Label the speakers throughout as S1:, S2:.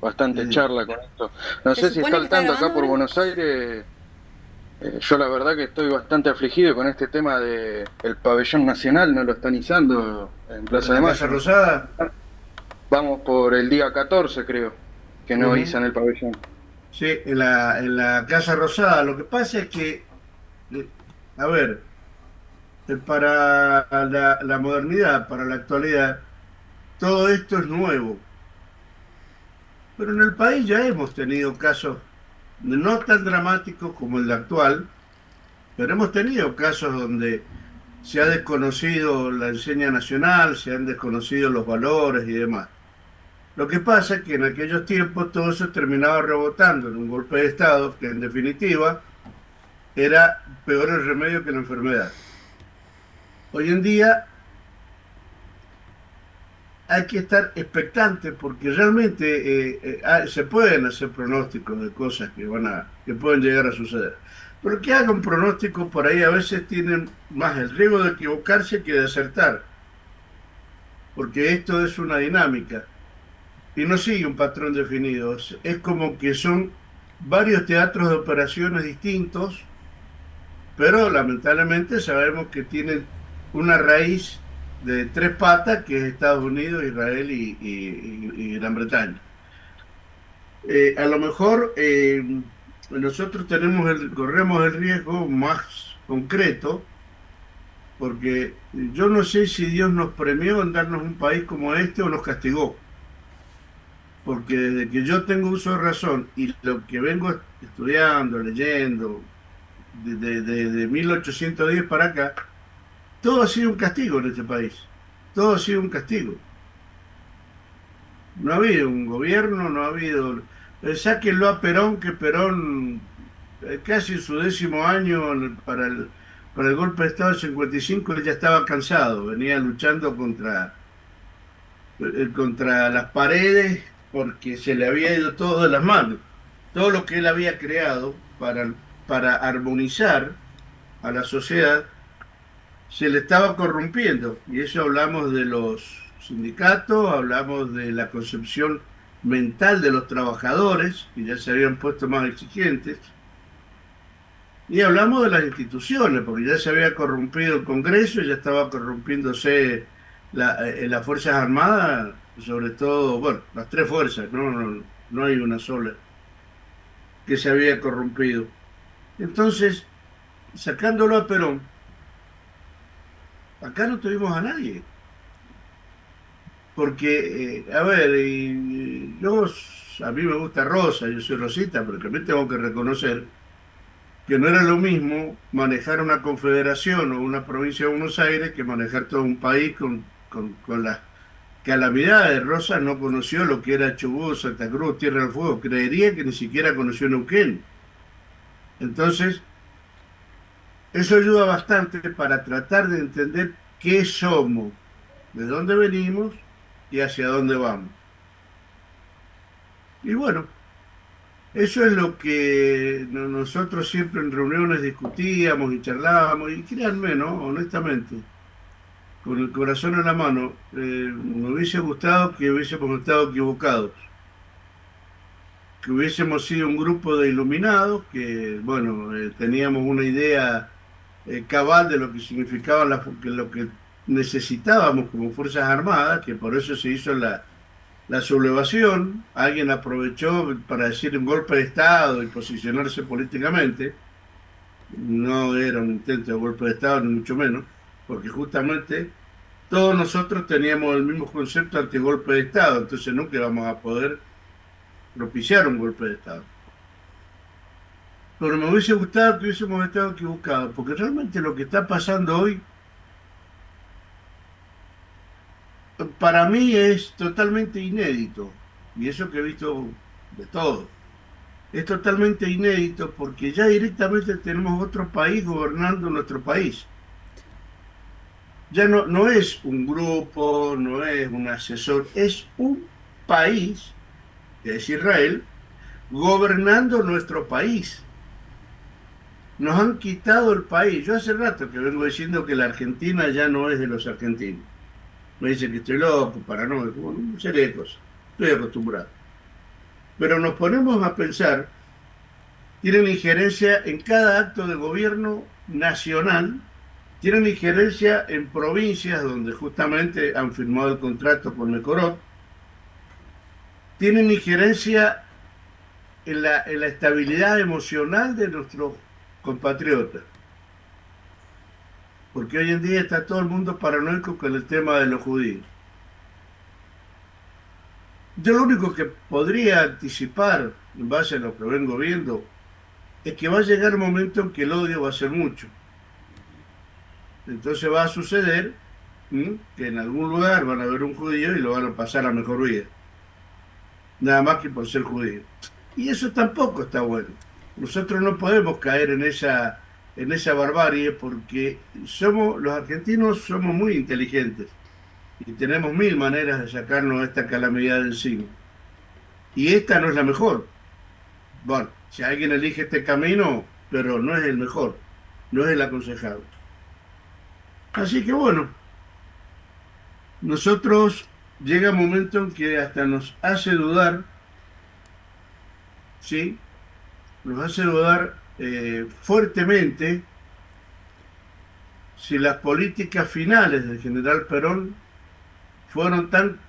S1: bastante
S2: Eh,
S1: charla con esto. No
S3: ¿Se
S1: sé si está
S3: supone que
S1: al
S3: está
S1: tanto acá
S3: grabando
S1: por
S3: ahora?
S1: Buenos Aires. Yo la verdad que estoy bastante afligido con este tema de el pabellón nacional, no lo están izando en
S2: en
S1: Plaza de
S2: la Casa
S1: Mayo. No sé.
S2: Rosada.
S1: Vamos por el día 14, creo, que no
S2: Ujú.
S1: izan el pabellón.
S2: Sí, en la Casa Rosada. Lo que pasa es que, eh, a ver, para la modernidad, para la actualidad, todo esto es nuevo. Pero en el país ya hemos tenido casos no tan dramáticos como el actual, pero hemos tenido casos donde se ha desconocido la enseña nacional, se han desconocido los valores y demás. Lo que pasa es que en aquellos tiempos todo eso terminaba rebotando en un golpe de Estado que en definitiva era peor el remedio que la enfermedad. Hoy en día hay que estar expectante porque realmente se pueden hacer pronósticos de cosas que pueden llegar a suceder. Pero que haga un pronóstico por ahí a veces tienen más el riesgo de equivocarse que de acertar, porque esto es una dinámica y no sigue un patrón definido. Es como que son varios teatros de operaciones distintos, pero lamentablemente sabemos que tienen una raíz de tres patas, que es Estados Unidos, Israel y Gran Bretaña. A lo mejor nosotros corremos el riesgo más concreto, porque yo no sé si Dios nos premió en darnos un país como este o nos castigó, porque desde que yo tengo uso de razón y lo que vengo estudiando, leyendo, de 1810 para acá, todo ha sido un castigo en este país. Todo ha sido un castigo. No ha habido un gobierno, no ha habido. Sáquenlo a Perón, que Perón, casi en su 10.º año para el golpe de Estado del 55, él ya estaba cansado. Venía luchando contra las paredes porque se le había ido todo de las manos. Todo lo que él había creado para armonizar a la sociedad se le estaba corrompiendo. Y eso hablamos de los sindicatos, hablamos de la concepción mental de los trabajadores, que ya se habían puesto más exigentes, y hablamos de las instituciones, porque ya se había corrompido el Congreso, ya estaba corrompiéndose las Fuerzas Armadas, sobre todo, bueno, las tres fuerzas, no hay una sola que se había corrompido. Entonces, sacándolo a Perón, acá no tuvimos a nadie. Porque, a ver, a mí me gusta Rosa, yo soy Rosita, pero también tengo que reconocer que no era lo mismo manejar una confederación o una provincia de Buenos Aires que manejar todo un país con las calamidades. Rosa no conoció lo que era Chubut, Santa Cruz, Tierra del Fuego, creería que ni siquiera conoció Neuquén. Entonces, eso ayuda bastante para tratar de entender qué somos, de dónde venimos y hacia dónde vamos. Y bueno. Eso es lo que nosotros siempre en reuniones discutíamos y charlábamos, y créanme, ¿no? Honestamente, con el corazón en la mano, me hubiese gustado que hubiésemos estado equivocados, que hubiésemos sido un grupo de iluminados, que, bueno, teníamos una idea cabal de lo que significaba lo que necesitábamos como Fuerzas Armadas, que por eso se hizo la sublevación. Alguien aprovechó para decir un golpe de Estado y posicionarse políticamente. No era un intento de golpe de Estado, ni mucho menos, porque justamente todos nosotros teníamos el mismo concepto ante golpe de Estado, entonces nunca íbamos a poder propiciar un golpe de Estado. Pero me hubiese gustado que hubiésemos estado equivocados, porque realmente lo que está pasando hoy, para mí es totalmente inédito, y eso que he visto de todo. Es totalmente inédito porque ya directamente tenemos otro país gobernando nuestro país. Ya no es un grupo, no es un asesor, es un país, que es Israel, gobernando nuestro país. Nos han quitado el país. Yo hace rato que vengo diciendo que la Argentina ya no es de los argentinos. Me dicen que estoy loco, paranoico, bueno, una serie de cosas. Estoy acostumbrado. Pero nos ponemos a pensar, tienen injerencia en cada acto de gobierno nacional, tienen injerencia en provincias donde justamente han firmado el contrato con Mecorot, tienen injerencia en la estabilidad emocional de nuestros compatriotas, porque hoy en día está todo el mundo paranoico con el tema de los judíos. Yo lo único que podría anticipar, en base a lo que vengo viendo, es que va a llegar un momento en que el odio va a ser mucho. Entonces va a suceder que en algún lugar van a ver un judío y lo van a pasar a mejor vida, nada más que por ser judío. Y eso tampoco está bueno. Nosotros no podemos caer en esa barbarie porque los argentinos somos muy inteligentes y tenemos mil maneras de sacarnos esta calamidad de encima. Y esta no es la mejor. Bueno, si alguien elige este camino, pero no es el mejor, no es el aconsejable. Así que bueno, nosotros llega un momento en que hasta nos hace dudar, ¿sí? Nos hace dudar fuertemente si las políticas finales del general Perón fueron tan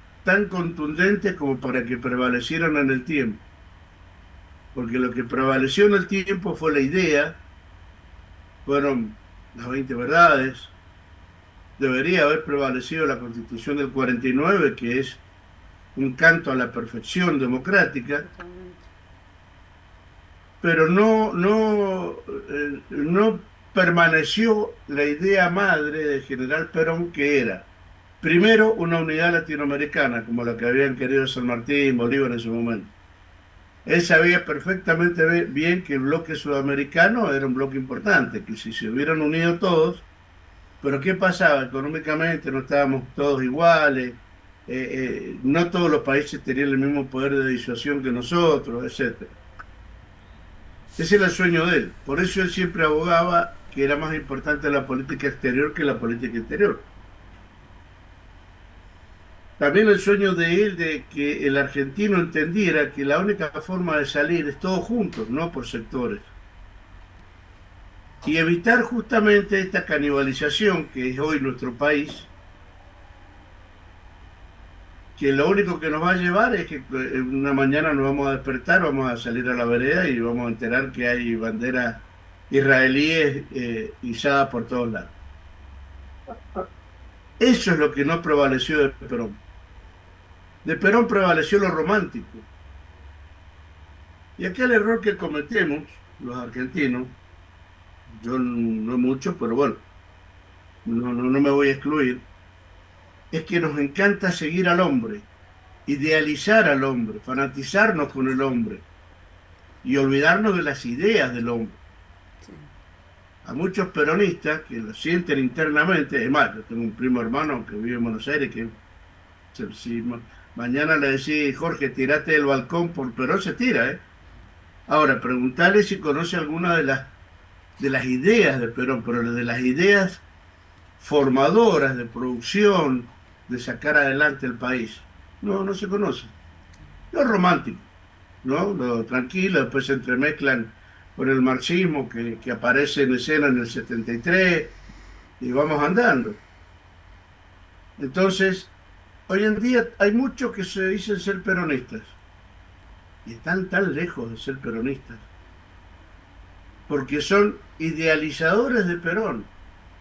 S2: contundentes como para que prevalecieran en el tiempo. Porque lo que prevaleció en el tiempo fue la idea, fueron las 20 verdades, debería haber prevalecido la Constitución del 49, que es un canto a la perfección democrática, pero no permaneció la idea madre del general Perón, que era, primero, una unidad latinoamericana, como la que habían querido San Martín, Bolívar en su momento. Él sabía perfectamente bien que el bloque sudamericano era un bloque importante, que si se hubieran unido todos, pero ¿qué pasaba? Económicamente no estábamos todos iguales, no todos los países tenían el mismo poder de disuasión que nosotros, etcétera. Ese era el sueño de él. Por eso él siempre abogaba que era más importante la política exterior que la política interior. También el sueño de él de que el argentino entendiera que la única forma de salir es todos juntos, no por sectores. Y evitar justamente esta canibalización que es hoy nuestro país, que lo único que nos va a llevar es que una mañana nos vamos a despertar, vamos a salir a la vereda y vamos a enterar que hay banderas israelíes izadas por todos lados. Eso es lo que no prevaleció de Perón. De Perón prevaleció lo romántico. Y aquel error que cometemos los argentinos, yo no mucho, pero bueno, no me voy a excluir, es que nos encanta seguir al hombre, idealizar al hombre, fanatizarnos con el hombre y olvidarnos de las ideas del hombre. Sí. A muchos peronistas que lo sienten internamente, es más, yo tengo un primo hermano que vive en Buenos Aires que si mañana le decís, Jorge, tirate del balcón por Perón, se tira, ¿eh? Ahora, preguntarle si conoce alguna de las ideas de Perón, pero de las ideas formadoras de producción, de sacar adelante el país. No se conoce. Lo romántico, ¿no? Lo tranquilo, después se entremezclan con el marxismo que aparece en escena en el 73 y vamos andando. Entonces, hoy en día hay muchos que se dicen ser peronistas y están tan lejos de ser peronistas porque son idealizadores de Perón,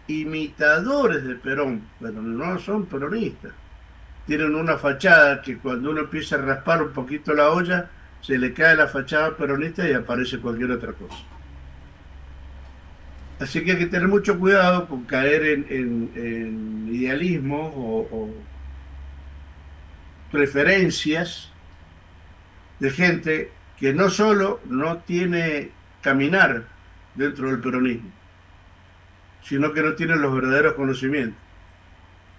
S2: imitadores de Perón, pero no son peronistas. Tienen una fachada que cuando uno empieza a raspar un poquito la olla, se le cae la fachada peronista y aparece cualquier otra cosa. Así que hay que tener mucho cuidado con caer en idealismos o preferencias de gente que no solo no tiene caminar dentro del peronismo, sino que no tienen los verdaderos conocimientos.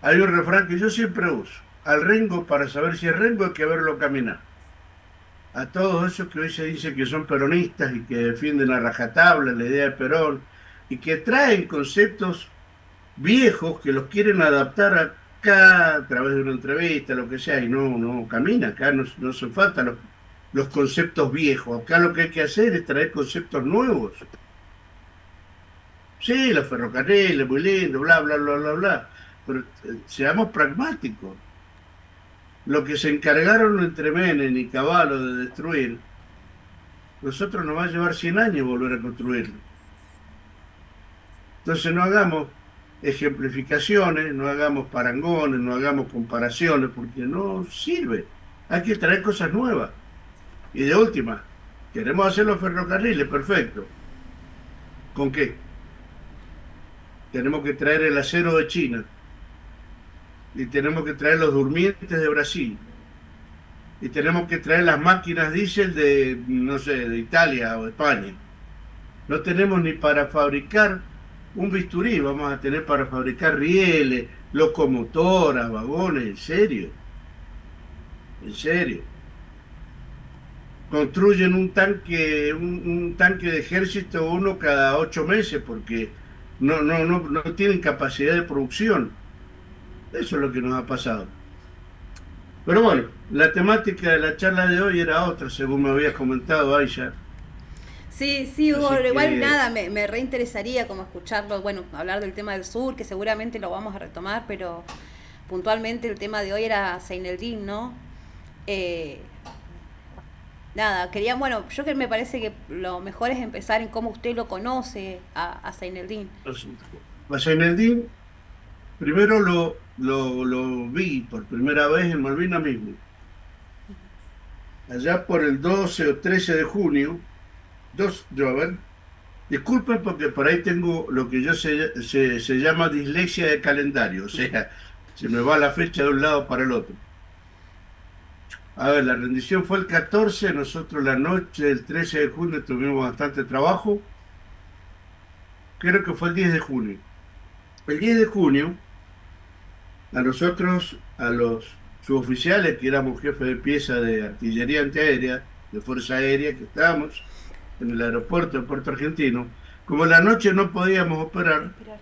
S2: Hay un refrán que yo siempre uso: al rengo, para saber si es rengo, hay que verlo caminar. A todos esos que hoy se dice que son peronistas y que defienden a rajatabla la idea de Perón y que traen conceptos viejos que los quieren adaptar acá a través de una entrevista, lo que sea, y no camina, acá no se falta los conceptos viejos. Acá lo que hay que hacer es traer conceptos nuevos. Sí, los ferrocarriles, muy lindo, bla, bla, bla, bla, bla. Pero seamos pragmáticos. Lo que se encargaron entre Menem y Cavallo de destruir, nosotros nos va a llevar 100 años volver a construirlo. Entonces no hagamos ejemplificaciones, no hagamos parangones, no hagamos comparaciones, porque no sirve. Hay que traer cosas nuevas. Y de última, queremos hacer los ferrocarriles, perfecto. ¿Con qué? Tenemos que traer el acero de China y tenemos que traer los durmientes de Brasil y tenemos que traer las máquinas diésel de, no sé, de Italia o España. No tenemos ni para fabricar un bisturí, vamos a tener para fabricar rieles, locomotoras, vagones, en serio, en serio. Construyen un tanque de ejército uno cada 8 meses porque no tienen capacidad de producción. Eso es lo que nos ha pasado. Pero bueno, la temática de la charla de hoy era otra, según me habías comentado, Aisha.
S3: Sí, sí, Hugo,
S2: Así
S3: pero igual
S2: que,
S3: nada, me reinteresaría como escucharlo, bueno, hablar del tema del sur, que seguramente lo vamos a retomar, pero puntualmente el tema de hoy era Seineldin, ¿no? Eh, nada, quería, bueno, yo que me parece que lo mejor es empezar en cómo usted lo conoce a Seineldin.
S2: Baseneddin, primero lo vi por primera vez en Malvinas mismo, allá por el 12 o 13 de junio, a ver, disculpen porque por ahí tengo lo que yo se llama dislexia de calendario, o sea, se me va la fecha de un lado para el otro. A ver, la rendición fue el 14, nosotros la noche del 13 de junio tuvimos bastante trabajo, creo que fue el 10 de junio. El 10 de junio, a nosotros, a los suboficiales, que éramos jefes de pieza de artillería antiaérea, de Fuerza Aérea, que estábamos en el aeropuerto de Puerto Argentino, como en la noche no podíamos operar,
S3: Respirar.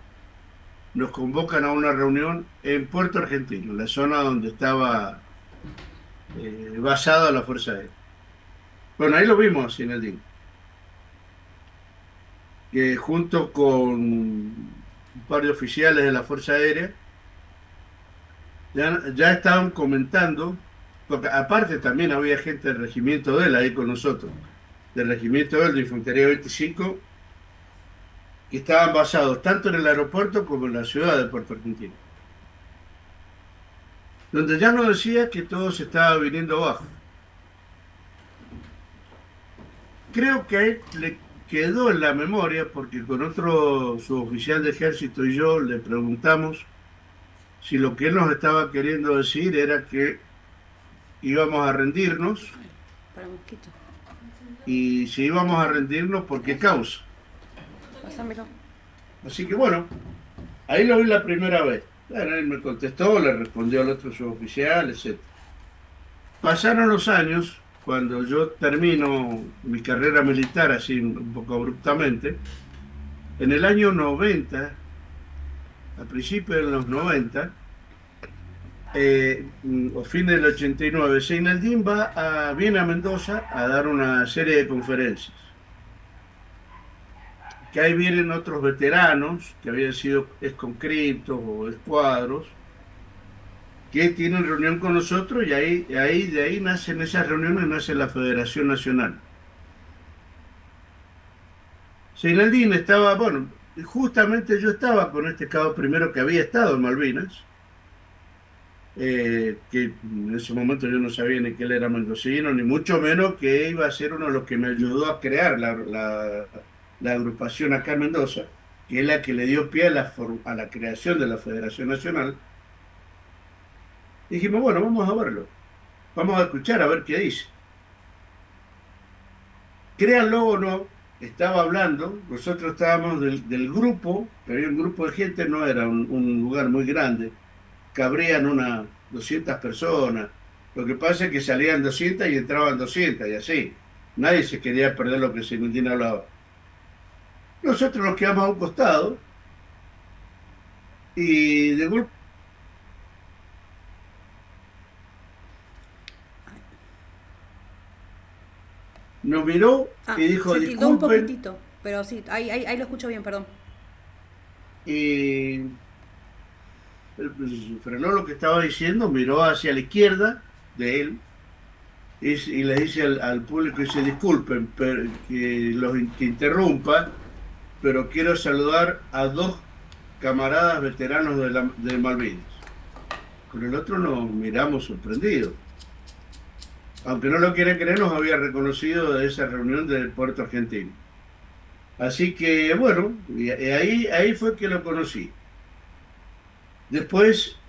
S2: nos convocan a una reunión en Puerto Argentino, la zona donde estaba basada la Fuerza Aérea. Bueno, ahí lo vimos en el día, que junto con un par de oficiales de la Fuerza Aérea ya estaban comentando, porque aparte también había gente del regimiento de él ahí con nosotros, del regimiento de él, de Infantería 25, que estaban basados tanto en el aeropuerto como en la ciudad de Puerto Argentino, donde ya nos decía que todo se estaba viniendo abajo. Creo que a él le quedó en la memoria porque con otro suboficial de ejército y yo le preguntamos si lo que él nos estaba queriendo decir era que íbamos a rendirnos
S3: Para mosquito.
S2: y si íbamos a rendirnos, ¿por qué causa?
S3: Pásamelo.
S2: Así que bueno, ahí lo vi la primera vez. Bueno, él me contestó, le respondió al otro suboficial, etc. Pasaron los años, cuando yo termino mi carrera militar así un poco abruptamente, en el año 90, a principios de los 90, o fin del 89, Seinaldín viene a Mendoza a dar una serie de conferencias. Que ahí vienen otros veteranos que habían sido conscriptos o escuadros, que tienen reunión con nosotros y de ahí nacen esas reuniones, nace la Federación Nacional. Seinaldín estaba, bueno, justamente yo estaba con este cabo primero que había estado en Malvinas, que en ese momento yo no sabía ni que él era mendocino, ni mucho menos que iba a ser uno de los que me ayudó a crear la agrupación acá en Mendoza, que es la que le dio pie a la creación de la Federación Nacional. Y dijimos, bueno, vamos a verlo, vamos a escuchar a ver qué dice. Créanlo o no, estaba hablando, nosotros estábamos del grupo, que había un grupo de gente, no era un lugar muy grande, cabrían unas 200 personas. Lo que pasa es que salían 200 y entraban 200 y así. Nadie se quería perder lo que Zinedine hablaba. Nosotros nos quedamos a un costado y de golpe nos miró
S3: Ah,
S2: y dijo,
S3: se tildó un
S2: disculpen,
S3: poquitito, pero sí, ahí lo escucho bien, perdón.
S2: y pues, frenó lo que estaba diciendo, miró hacia la izquierda de él y le dice al público, dice, disculpen que interrumpa, pero quiero saludar a dos camaradas veteranos de Malvinas. Con el otro nos miramos sorprendidos. Aunque no lo quiera creer, nos había reconocido de esa reunión del puerto argentino. Así que, bueno, y ahí fue que lo conocí. Después,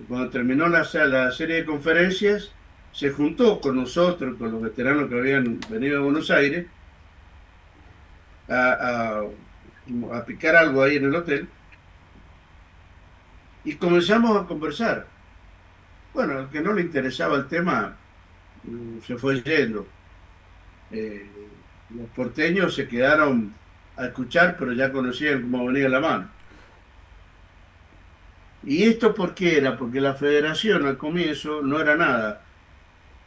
S2: cuando terminó la serie de conferencias, se juntó con nosotros, con los veteranos que habían venido a Buenos Aires, a, a, a picar algo ahí en el hotel, y comenzamos a conversar. Bueno, al que no le interesaba el tema, se fue yendo. Los porteños se quedaron a escuchar, pero ya conocían cómo venía la mano. ¿Y esto por qué era? Porque la federación al comienzo no era nada,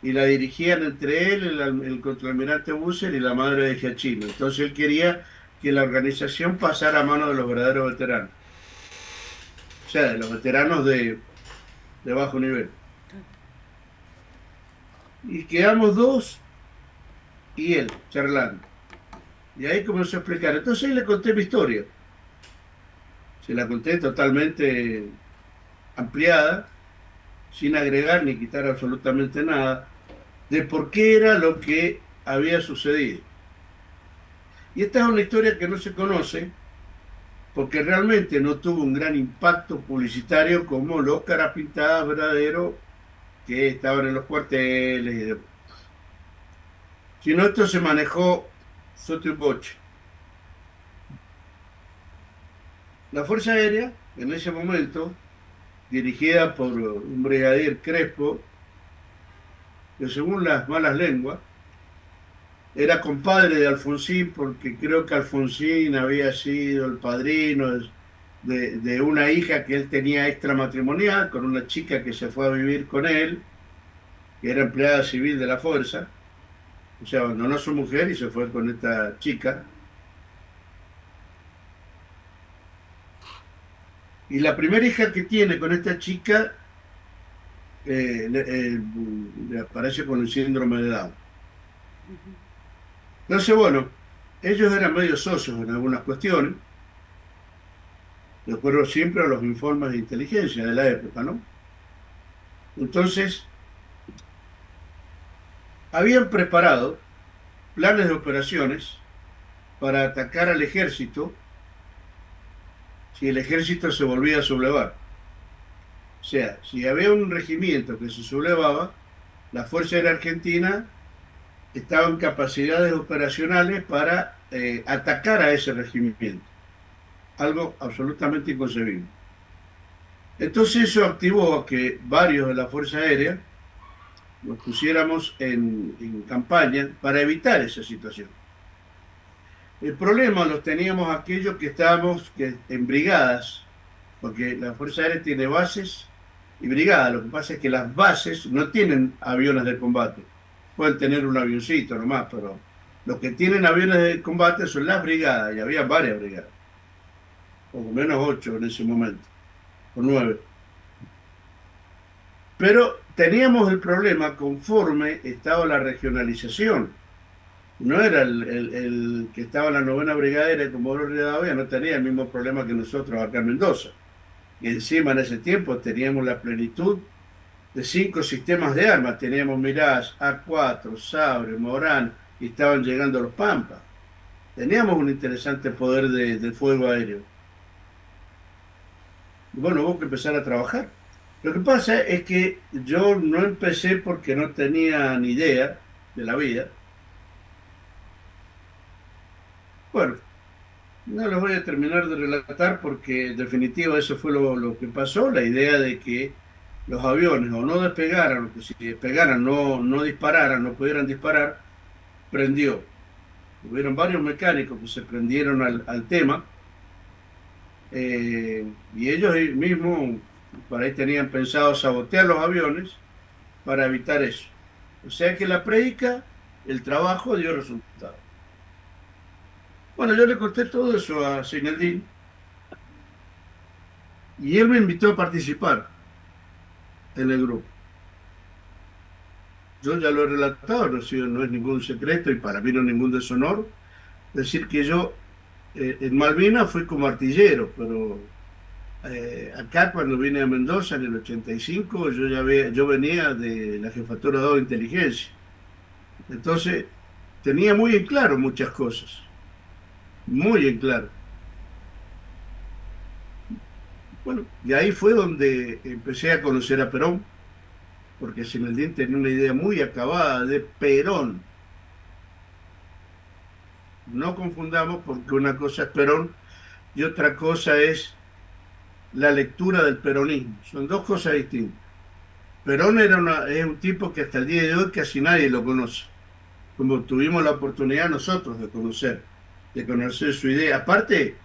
S2: y la dirigían entre él, el contraalmirante Busser y la madre de Giachino. Entonces él quería que la organización pasara a manos de los verdaderos veteranos, o sea, de los veteranos de bajo nivel. Y quedamos dos y él charlando. Y ahí comenzó a explicar. Entonces ahí le conté mi historia. Se la conté totalmente ampliada, sin agregar ni quitar absolutamente nada, de por qué era lo que había sucedido. Y esta es una historia que no se conoce porque realmente no tuvo un gran impacto publicitario como los carapintadas verdaderos que estaban en los cuarteles y demás. Sino esto se manejó sotto y voce. La Fuerza Aérea, en ese momento, dirigida por un brigadier Crespo, que según las malas lenguas, era compadre de Alfonsín, porque creo que Alfonsín había sido el padrino de una hija que él tenía extramatrimonial, con una chica que se fue a vivir con él, que era empleada civil de la fuerza, o sea, abandonó a su mujer y se fue con esta chica. Y la primera hija que tiene con esta chica le aparece con el síndrome de Down. Entonces, bueno, ellos eran medio socios en algunas cuestiones, de acuerdo siempre a los informes de inteligencia de la época, ¿no? Entonces, habían preparado planes de operaciones para atacar al ejército si el ejército se volvía a sublevar. O sea, si había un regimiento que se sublevaba, la Fuerza Aérea Argentina estaba en capacidades operacionales para atacar a ese regimiento. Algo absolutamente inconcebible. Entonces eso activó a que varios de la Fuerza Aérea nos pusiéramos en campaña para evitar esa situación. El problema los teníamos aquellos que estábamos en brigadas, porque la Fuerza Aérea tiene bases y brigadas. Lo que pasa es que las bases no tienen aviones de combate. Pueden tener un avioncito nomás, pero los que tienen aviones de combate son las brigadas, y había varias brigadas, por lo menos 8 en ese momento, o 9. Pero teníamos el problema conforme estaba la regionalización. No era el que estaba en la novena brigadera como Rivadavia, no tenía el mismo problema que nosotros acá en Mendoza. Y encima en ese tiempo teníamos la plenitud de 5 sistemas de armas. Teníamos Mirage, A4, Sabre, Morán, y estaban llegando los Pampas. Teníamos un interesante poder de fuego aéreo. Y bueno, hubo que empezar a trabajar. Lo que pasa es que yo no empecé porque no tenía ni idea de la vida. Bueno, no los voy a terminar de relatar porque en definitiva eso fue lo que pasó, la idea de que los aviones o no despegaran, o que si despegaran no dispararan, no pudieran disparar, prendió. Hubieron varios mecánicos que se prendieron al tema, y ellos mismos por ahí tenían pensado sabotear los aviones para evitar eso. O sea que la prédica el trabajo dio resultado. Bueno, yo le conté todo eso a Zaineldin y él me invitó a participar en el grupo. Yo ya lo he relatado, no es ningún secreto y para mí no es ningún deshonor decir que yo en Malvinas fui como artillero, pero acá cuando vine a Mendoza en el 85 yo venía de la Jefatura 2 de Inteligencia. Entonces tenía muy en claro muchas cosas, muy en claro. Bueno, y ahí fue donde empecé a conocer a Perón, porque Zinedine tenía una idea muy acabada de Perón. No confundamos porque una cosa es Perón y otra cosa es la lectura del peronismo. Son dos cosas distintas. Perón es un tipo que hasta el día de hoy casi nadie lo conoce, como tuvimos la oportunidad nosotros de conocer su idea. Aparte,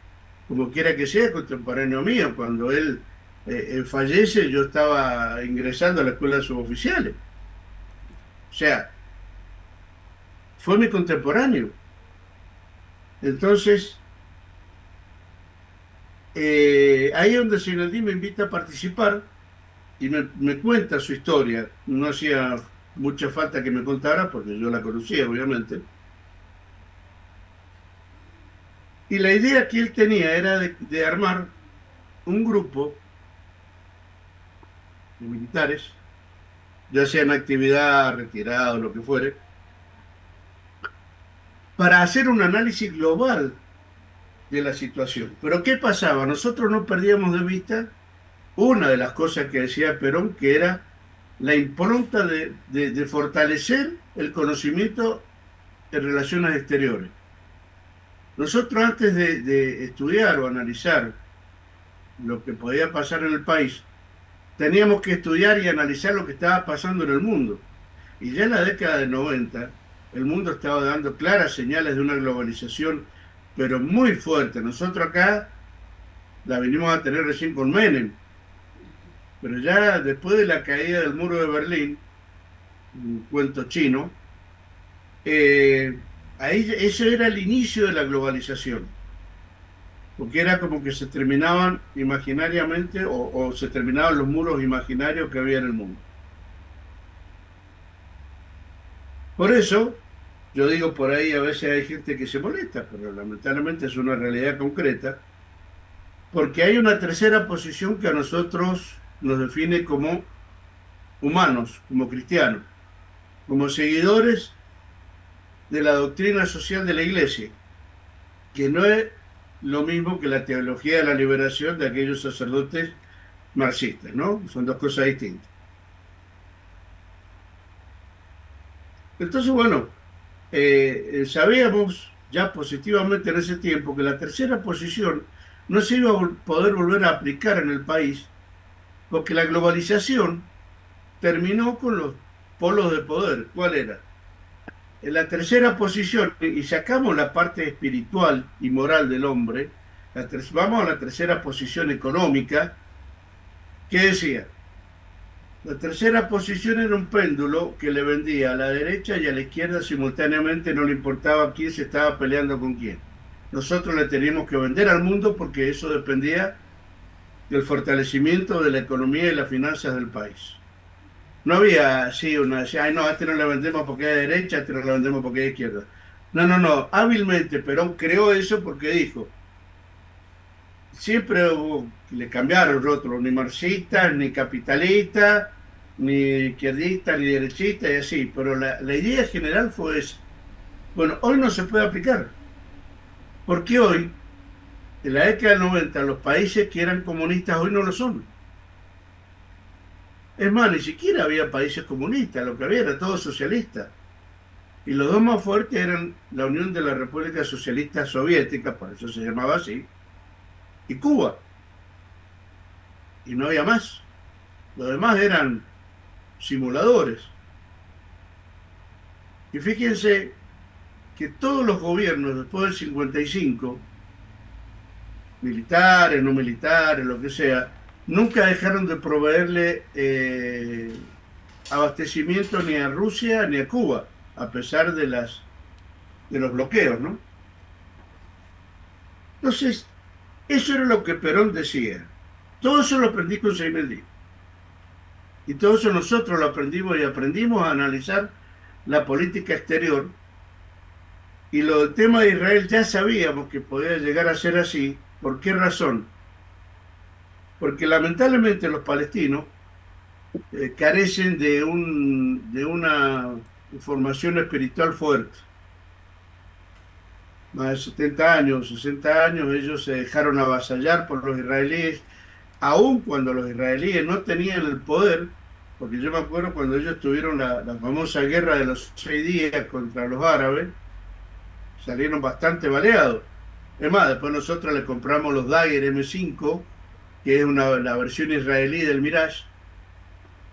S2: como quiera que sea, contemporáneo mío, cuando él fallece, yo estaba ingresando a la escuela de suboficiales. O sea, fue mi contemporáneo. Entonces, ahí es donde Zinedine me invita a participar y me cuenta su historia. No hacía mucha falta que me contara porque yo la conocía, obviamente. Y la idea que él tenía era de armar un grupo de militares, ya sea en actividad, retirado, lo que fuere, para hacer un análisis global de la situación. Pero ¿qué pasaba? Nosotros no perdíamos de vista una de las cosas que decía Perón, que era la impronta de fortalecer el conocimiento en relaciones exteriores. Nosotros antes de estudiar o analizar lo que podía pasar en el país, teníamos que estudiar y analizar lo que estaba pasando en el mundo. Y ya en la década de 90, el mundo estaba dando claras señales de una globalización, pero muy fuerte. Nosotros acá la venimos a tener recién con Menem, pero ya después de la caída del muro de Berlín, un cuento chino, ahí ese era el inicio de la globalización, porque era como que se terminaban imaginariamente o se terminaban los muros imaginarios que había en el mundo. Por eso, yo digo por ahí, a veces hay gente que se molesta, pero lamentablemente es una realidad concreta, porque hay una tercera posición que a nosotros nos define como humanos, como cristianos, como seguidores de la doctrina social de la Iglesia, que no es lo mismo que la teología de la liberación de aquellos sacerdotes marxistas, ¿no? Son dos cosas distintas. Entonces, bueno, sabíamos ya positivamente en ese tiempo que la tercera posición no se iba a poder volver a aplicar en el país porque la globalización terminó con los polos de poder. ¿Cuál era? En la tercera posición, y sacamos la parte espiritual y moral del hombre, vamos a la tercera posición económica, que decía, la tercera posición era un péndulo que le vendía a la derecha y a la izquierda simultáneamente, no le importaba quién se estaba peleando con quién. Nosotros le teníamos que vender al mundo porque eso dependía del fortalecimiento de la economía y las finanzas del país. No había así una, ay no, a este no le vendemos porque es de derecha, a este no le vendemos porque es de izquierda. No, hábilmente Perón creó eso porque dijo, siempre le cambiaron el rótulo, ni marxista, ni capitalista, ni izquierdista, ni derechista y así, pero la idea general fue esa. Bueno, hoy no se puede aplicar, porque hoy, en la década del 90, los países que eran comunistas hoy no lo son. Es más, ni siquiera había países comunistas, lo que había era todo socialista. Y los dos más fuertes eran la Unión de la República Socialista Soviética, por eso se llamaba así, y Cuba. Y no había más. Los demás eran simuladores. Y fíjense que todos los gobiernos después del 55, militares, no militares, lo que sea, nunca dejaron de proveerle abastecimiento ni a Rusia ni a Cuba. a pesar de los bloqueos, ¿no? Entonces, eso era lo que Perón decía. Todo eso lo aprendí con Seimeldi. Y todo eso nosotros lo aprendimos y aprendimos a analizar la política exterior. Y lo del tema de Israel ya sabíamos que podía llegar a ser así. ¿Por qué razón? Porque lamentablemente los palestinos carecen de una formación espiritual fuerte. Más de 70 años, 60 años, ellos se dejaron avasallar por los israelíes, aun cuando los israelíes no tenían el poder, porque yo me acuerdo cuando ellos tuvieron la famosa guerra de los 6 días contra los árabes, salieron bastante baleados. Es más, después nosotros le compramos los Dagger M5, que es la versión israelí del Mirage,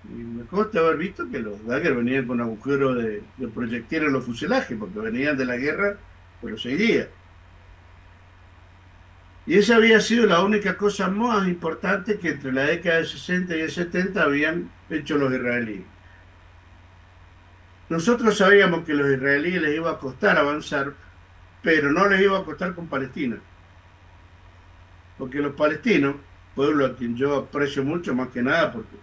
S2: y me consta haber visto que los Dagger venían con agujeros de proyectil en los fuselajes, porque venían de la guerra por los 6 días. Y esa había sido la única cosa más importante que entre la década del 60 y el 70 habían hecho los israelíes. Nosotros sabíamos que a los israelíes les iba a costar avanzar, pero no les iba a costar con Palestina. Porque los palestinos, pueblo a quien yo aprecio mucho, más que nada, porque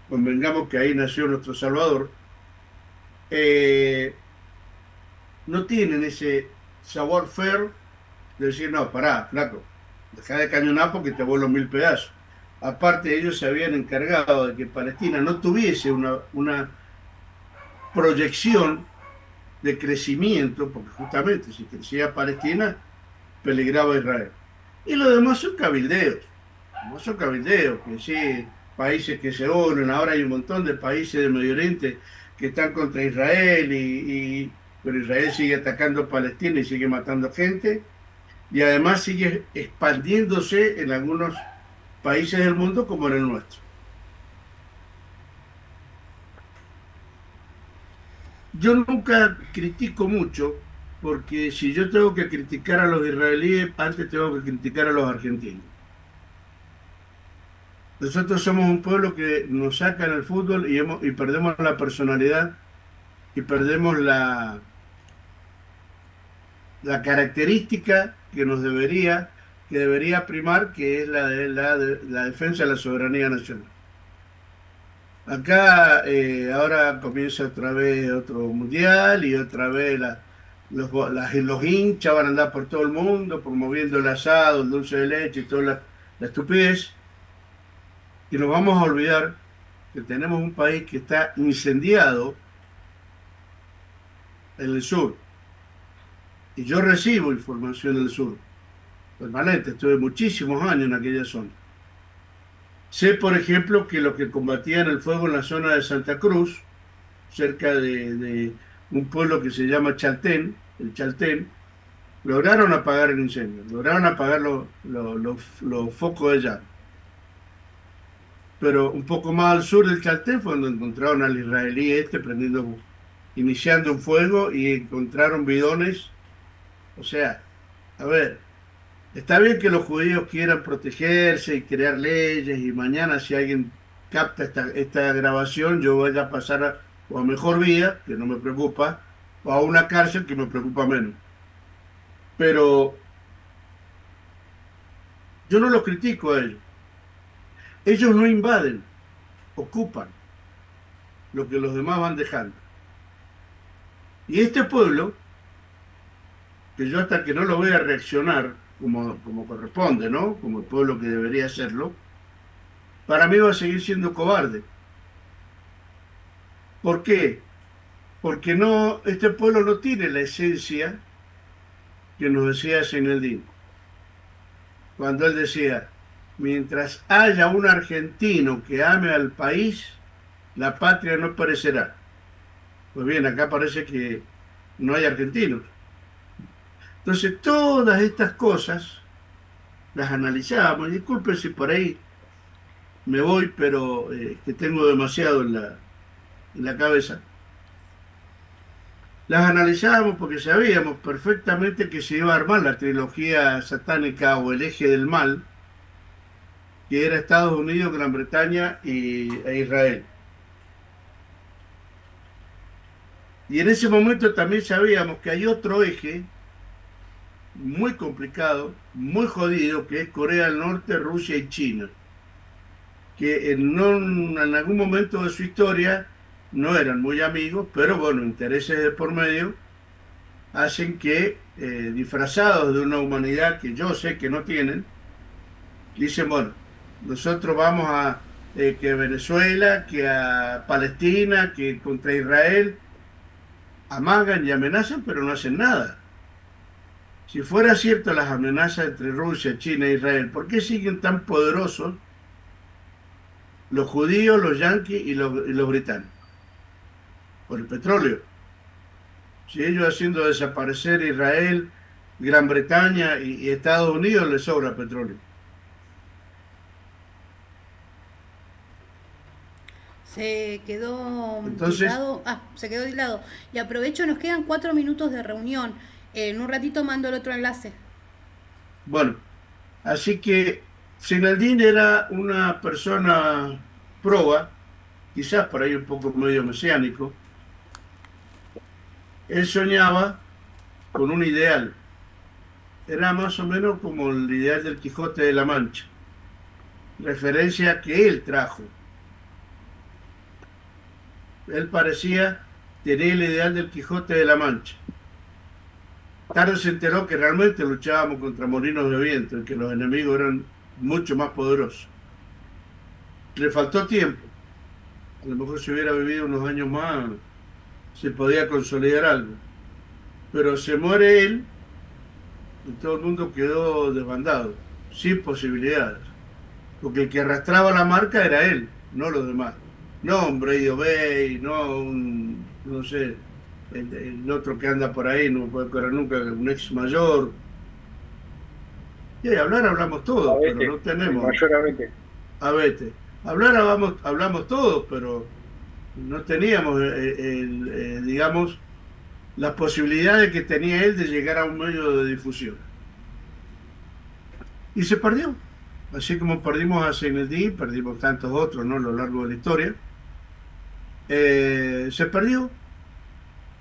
S2: convengamos que ahí nació nuestro Salvador, no tienen ese sabor fair de decir, no, pará, flaco, deja de cañonar porque te vuelo 1000 pedazos. Aparte, ellos se habían encargado de que Palestina no tuviese una proyección de crecimiento, porque justamente si crecía Palestina, peligraba Israel. Y lo demás son cabildeos, que sí, países que se unen, ahora hay un montón de países del Medio Oriente que están contra Israel, pero Israel sigue atacando a Palestina y sigue matando gente, y además sigue expandiéndose en algunos países del mundo como en el nuestro. Yo nunca critico mucho, porque si yo tengo que criticar a los israelíes, antes tengo que criticar a los argentinos. Nosotros somos un pueblo que nos saca en el fútbol y perdemos la personalidad y perdemos la característica que debería primar, que es la defensa de la soberanía nacional. Acá ahora comienza otra vez otro mundial y otra vez los hinchas van a andar por todo el mundo promoviendo el asado, el dulce de leche y toda la estupidez. Y nos vamos a olvidar que tenemos un país que está incendiado en el sur. Y yo recibo información del sur, permanente, estuve muchísimos años en aquella zona. Sé, por ejemplo, que los que combatían el fuego en la zona de Santa Cruz, cerca de un pueblo que se llama Chaltén, el Chaltén, lograron apagar el incendio, lograron apagar los focos de llama. Pero un poco más al sur del Chaltén fue donde encontraron al israelí iniciando un fuego y encontraron bidones. O sea, a ver, está bien que los judíos quieran protegerse y crear leyes y mañana si alguien capta esta grabación yo voy a pasar o a mejor vida, que no me preocupa, o a una cárcel que me preocupa menos. Pero yo no los critico a ellos. Ellos no invaden, ocupan lo que los demás van dejando. Y este pueblo, que yo hasta que no lo vea reaccionar como corresponde, ¿no? Como el pueblo que debería hacerlo, para mí va a seguir siendo cobarde. ¿Por qué? Porque este pueblo no tiene la esencia que nos decía Seineldin. Cuando él decía, mientras haya un argentino que ame al país, la patria no perecerá. Pues bien, acá parece que no hay argentinos. Entonces, todas estas cosas las analizábamos. Y disculpen si por ahí me voy, pero que tengo demasiado en la cabeza. Las analizábamos porque sabíamos perfectamente que se iba a armar la trilogía satánica o el eje del mal, que era Estados Unidos, Gran Bretaña e Israel. Y en ese momento también sabíamos que hay otro eje muy complicado, muy jodido, que es Corea del Norte, Rusia y China, que en algún momento de su historia no eran muy amigos, pero bueno, intereses de por medio hacen que, disfrazados de una humanidad que yo sé que no tienen, dicen, bueno, nosotros vamos a que Venezuela, que a Palestina, que contra Israel, amagan y amenazan, pero no hacen nada. Si fuera cierto las amenazas entre Rusia, China e Israel, ¿por qué siguen tan poderosos los judíos, los yanquis y los británicos? Por el petróleo. Si ellos haciendo desaparecer Israel, Gran Bretaña y Estados Unidos les sobra petróleo.
S3: Se quedó
S2: Entonces,
S3: tilado. Ah, se quedó tilado. Y aprovecho, nos quedan 4 minutos de reunión. En un ratito mando el otro enlace.
S2: bueno, así que Zinaldín era una persona proba, quizás por ahí un poco medio mesiánico. Él soñaba con un ideal. Era más o menos como el ideal del Quijote de la Mancha, referencia que él trajo. Él parecía tener el ideal del Quijote de la Mancha. Tarde se enteró que realmente luchábamos contra molinos de viento y que los enemigos eran mucho más poderosos. Le faltó tiempo. A lo mejor si hubiera vivido unos años más, se podía consolidar algo. Pero se muere él y todo el mundo quedó desbandado, sin posibilidades. Porque el que arrastraba la marca era él, no los demás. No un Brady O'Bay, no un, no sé, el otro que anda por ahí, no me puedo acordar nunca, un ex mayor. Y hablar hablamos
S1: A
S2: todos, pero
S1: veces,
S2: no tenemos,
S1: mayormente.
S2: a veces, hablar hablamos todos, pero no teníamos, digamos, las posibilidades que tenía él de llegar a un medio de difusión. Y se perdió. Así como perdimos a Zinedine, perdimos tantos otros, ¿no?, a lo largo de la historia. Se perdió.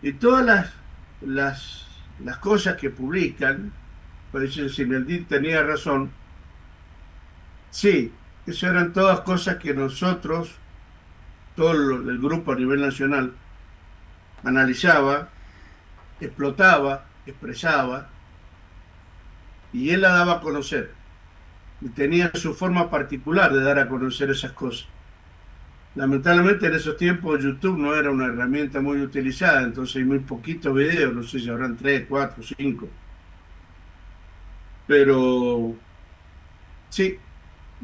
S2: Y todas las cosas que publican, parece que Zinedine tenía razón. Sí, eso eran todas cosas que nosotros, el grupo a nivel nacional, analizaba, explotaba, expresaba, y él la daba a conocer. Y tenía su forma particular de dar a conocer esas cosas. Lamentablemente en esos tiempos YouTube no era una herramienta muy utilizada, entonces hay muy poquitos videos, no sé si habrán 3, 4, 5. Pero sí,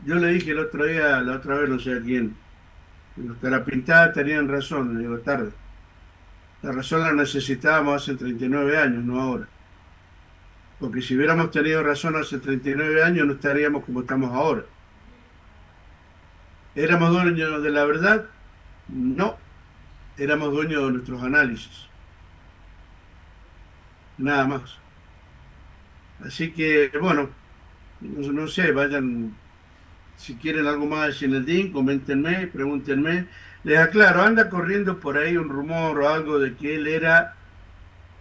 S2: yo le dije el otro día, la otra vez, no sé a quién, los carapintadas tenían razón, le digo, tarde. La razón la necesitábamos hace 39 años, no ahora. Porque si hubiéramos tenido razón hace 39 años, no estaríamos como estamos ahora. ¿Éramos dueños de la verdad? No, éramos dueños de nuestros análisis, nada más. Así que, bueno, no sé, vayan, si quieren algo más de Zinedine, coméntenme, pregúntenme. Les aclaro, anda corriendo por ahí un rumor o algo de que él era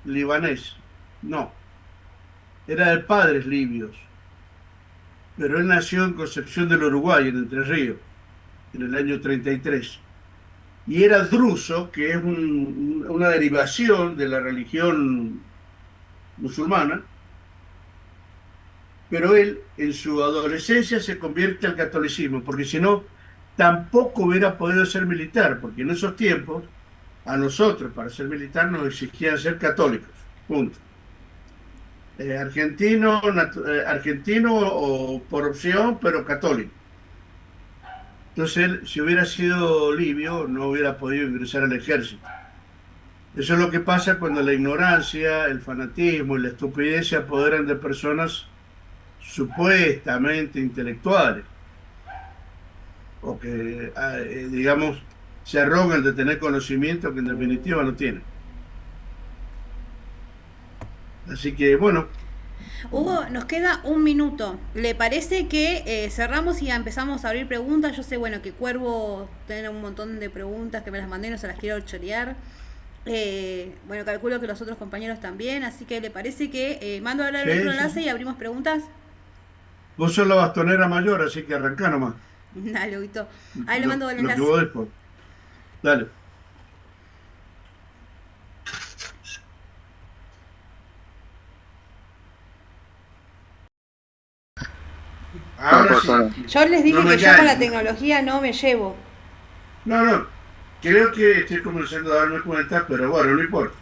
S2: libanés. No, era de padres libios, pero él nació en Concepción del Uruguay, en Entre Ríos, en el año 33. Y era druso, que es una derivación de la religión musulmana, pero él en su adolescencia se convierte al catolicismo, porque si no, tampoco hubiera podido ser militar, porque en esos tiempos a nosotros para ser militar nos exigían ser católicos, punto. Argentino o por opción, pero católico. Entonces él, si hubiera sido libio, no hubiera podido ingresar al ejército. Eso es lo que pasa cuando la ignorancia, el fanatismo y la estupidez se apoderan de personas supuestamente intelectuales, o que, digamos, se arrogan de tener conocimiento que en definitiva no tienen. Así que, bueno,
S3: Hugo, nos queda 1 minuto. ¿Le parece que cerramos y empezamos a abrir preguntas? Yo sé, bueno, que Cuervo tiene un montón de preguntas que me las mandé y no se las quiero chorear. Bueno, calculo que los otros compañeros también, así que le parece que mando ahora el otro
S2: Sí, sí.
S3: enlace y abrimos preguntas.
S2: Vos sos la bastonera mayor, así que arrancá nomás.
S3: Dale, Huguito. Ahí le mando el
S2: Lo que
S3: enlace.
S2: vos después. Dale.
S1: No
S2: Ahora
S1: pasa
S2: sí.
S1: nada.
S3: Yo les
S2: No
S3: dije
S2: me
S3: que yo con la
S2: engañes.
S3: tecnología no me llevo.
S2: No, no. Creo que estoy comenzando a darme cuenta, pero bueno, no importa.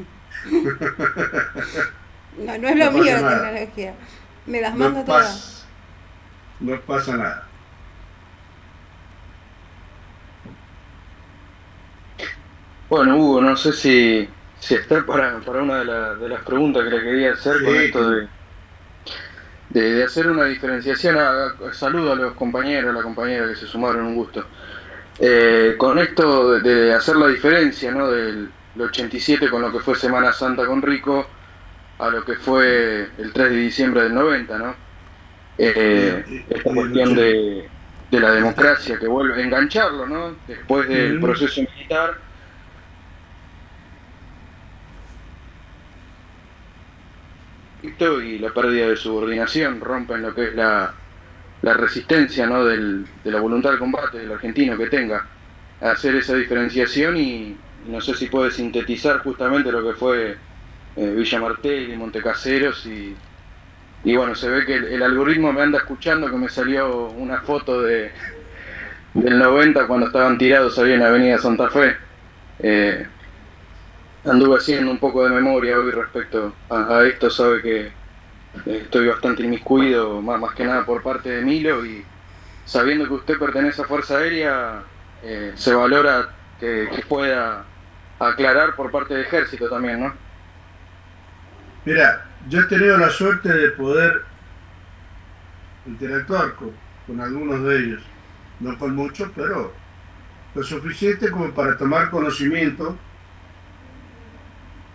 S3: No, no es lo
S2: No
S3: mío
S2: pasa
S3: la
S2: nada.
S3: tecnología. Me las
S2: No
S3: mando todas.
S2: pasa, no pasa nada.
S1: Bueno, Hugo, no sé si está para una de las preguntas que le quería hacer con
S2: Sí,
S1: esto de hacer una diferenciación. Saludo a los compañeros, a la compañera que se sumaron, un gusto. Con esto de hacer la diferencia, ¿no? Del 87 con lo que fue Semana Santa con Rico a lo que fue el 3 de diciembre del 90, ¿no? Esta
S2: y el
S1: cuestión
S2: 80.
S1: de la
S2: Está.
S1: democracia que vuelve a engancharlo, ¿no? Después del
S2: Mm,
S1: proceso militar y la pérdida de subordinación rompen lo que es la resistencia, ¿no? De la voluntad del combate del argentino que tenga a hacer esa diferenciación y no sé si puede sintetizar justamente lo que fue Villa Martelli, Montecaseros y bueno, se ve que el algoritmo me anda escuchando, que me salió una foto del 90 cuando estaban tirados ahí en la Avenida Santa Fe. Eh, Anduve haciendo un poco de memoria hoy respecto a esto, sabe que estoy bastante inmiscuido, más que nada por parte de Milo, y sabiendo que usted pertenece a Fuerza Aérea, se valora que pueda aclarar por parte del Ejército también, ¿no?
S2: Mira, yo he tenido la suerte de poder interactuar con algunos de ellos. No con muchos, pero lo suficiente como para tomar conocimiento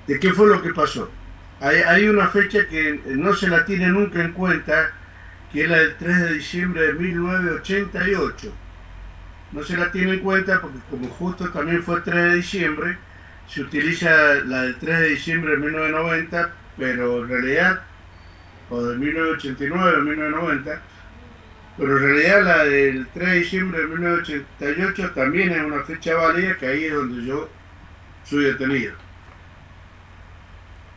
S2: de qué fue lo que pasó. Hay una fecha que no se la tiene nunca en cuenta, que es la del 3 de diciembre de 1988. No se la tiene en cuenta porque como justo también fue 3 de diciembre, se utiliza la del 3 de diciembre de 1990, pero en realidad, o de 1989 o 1990, pero en realidad la del 3 de diciembre de 1988 también es una fecha válida, que ahí es donde yo soy detenido.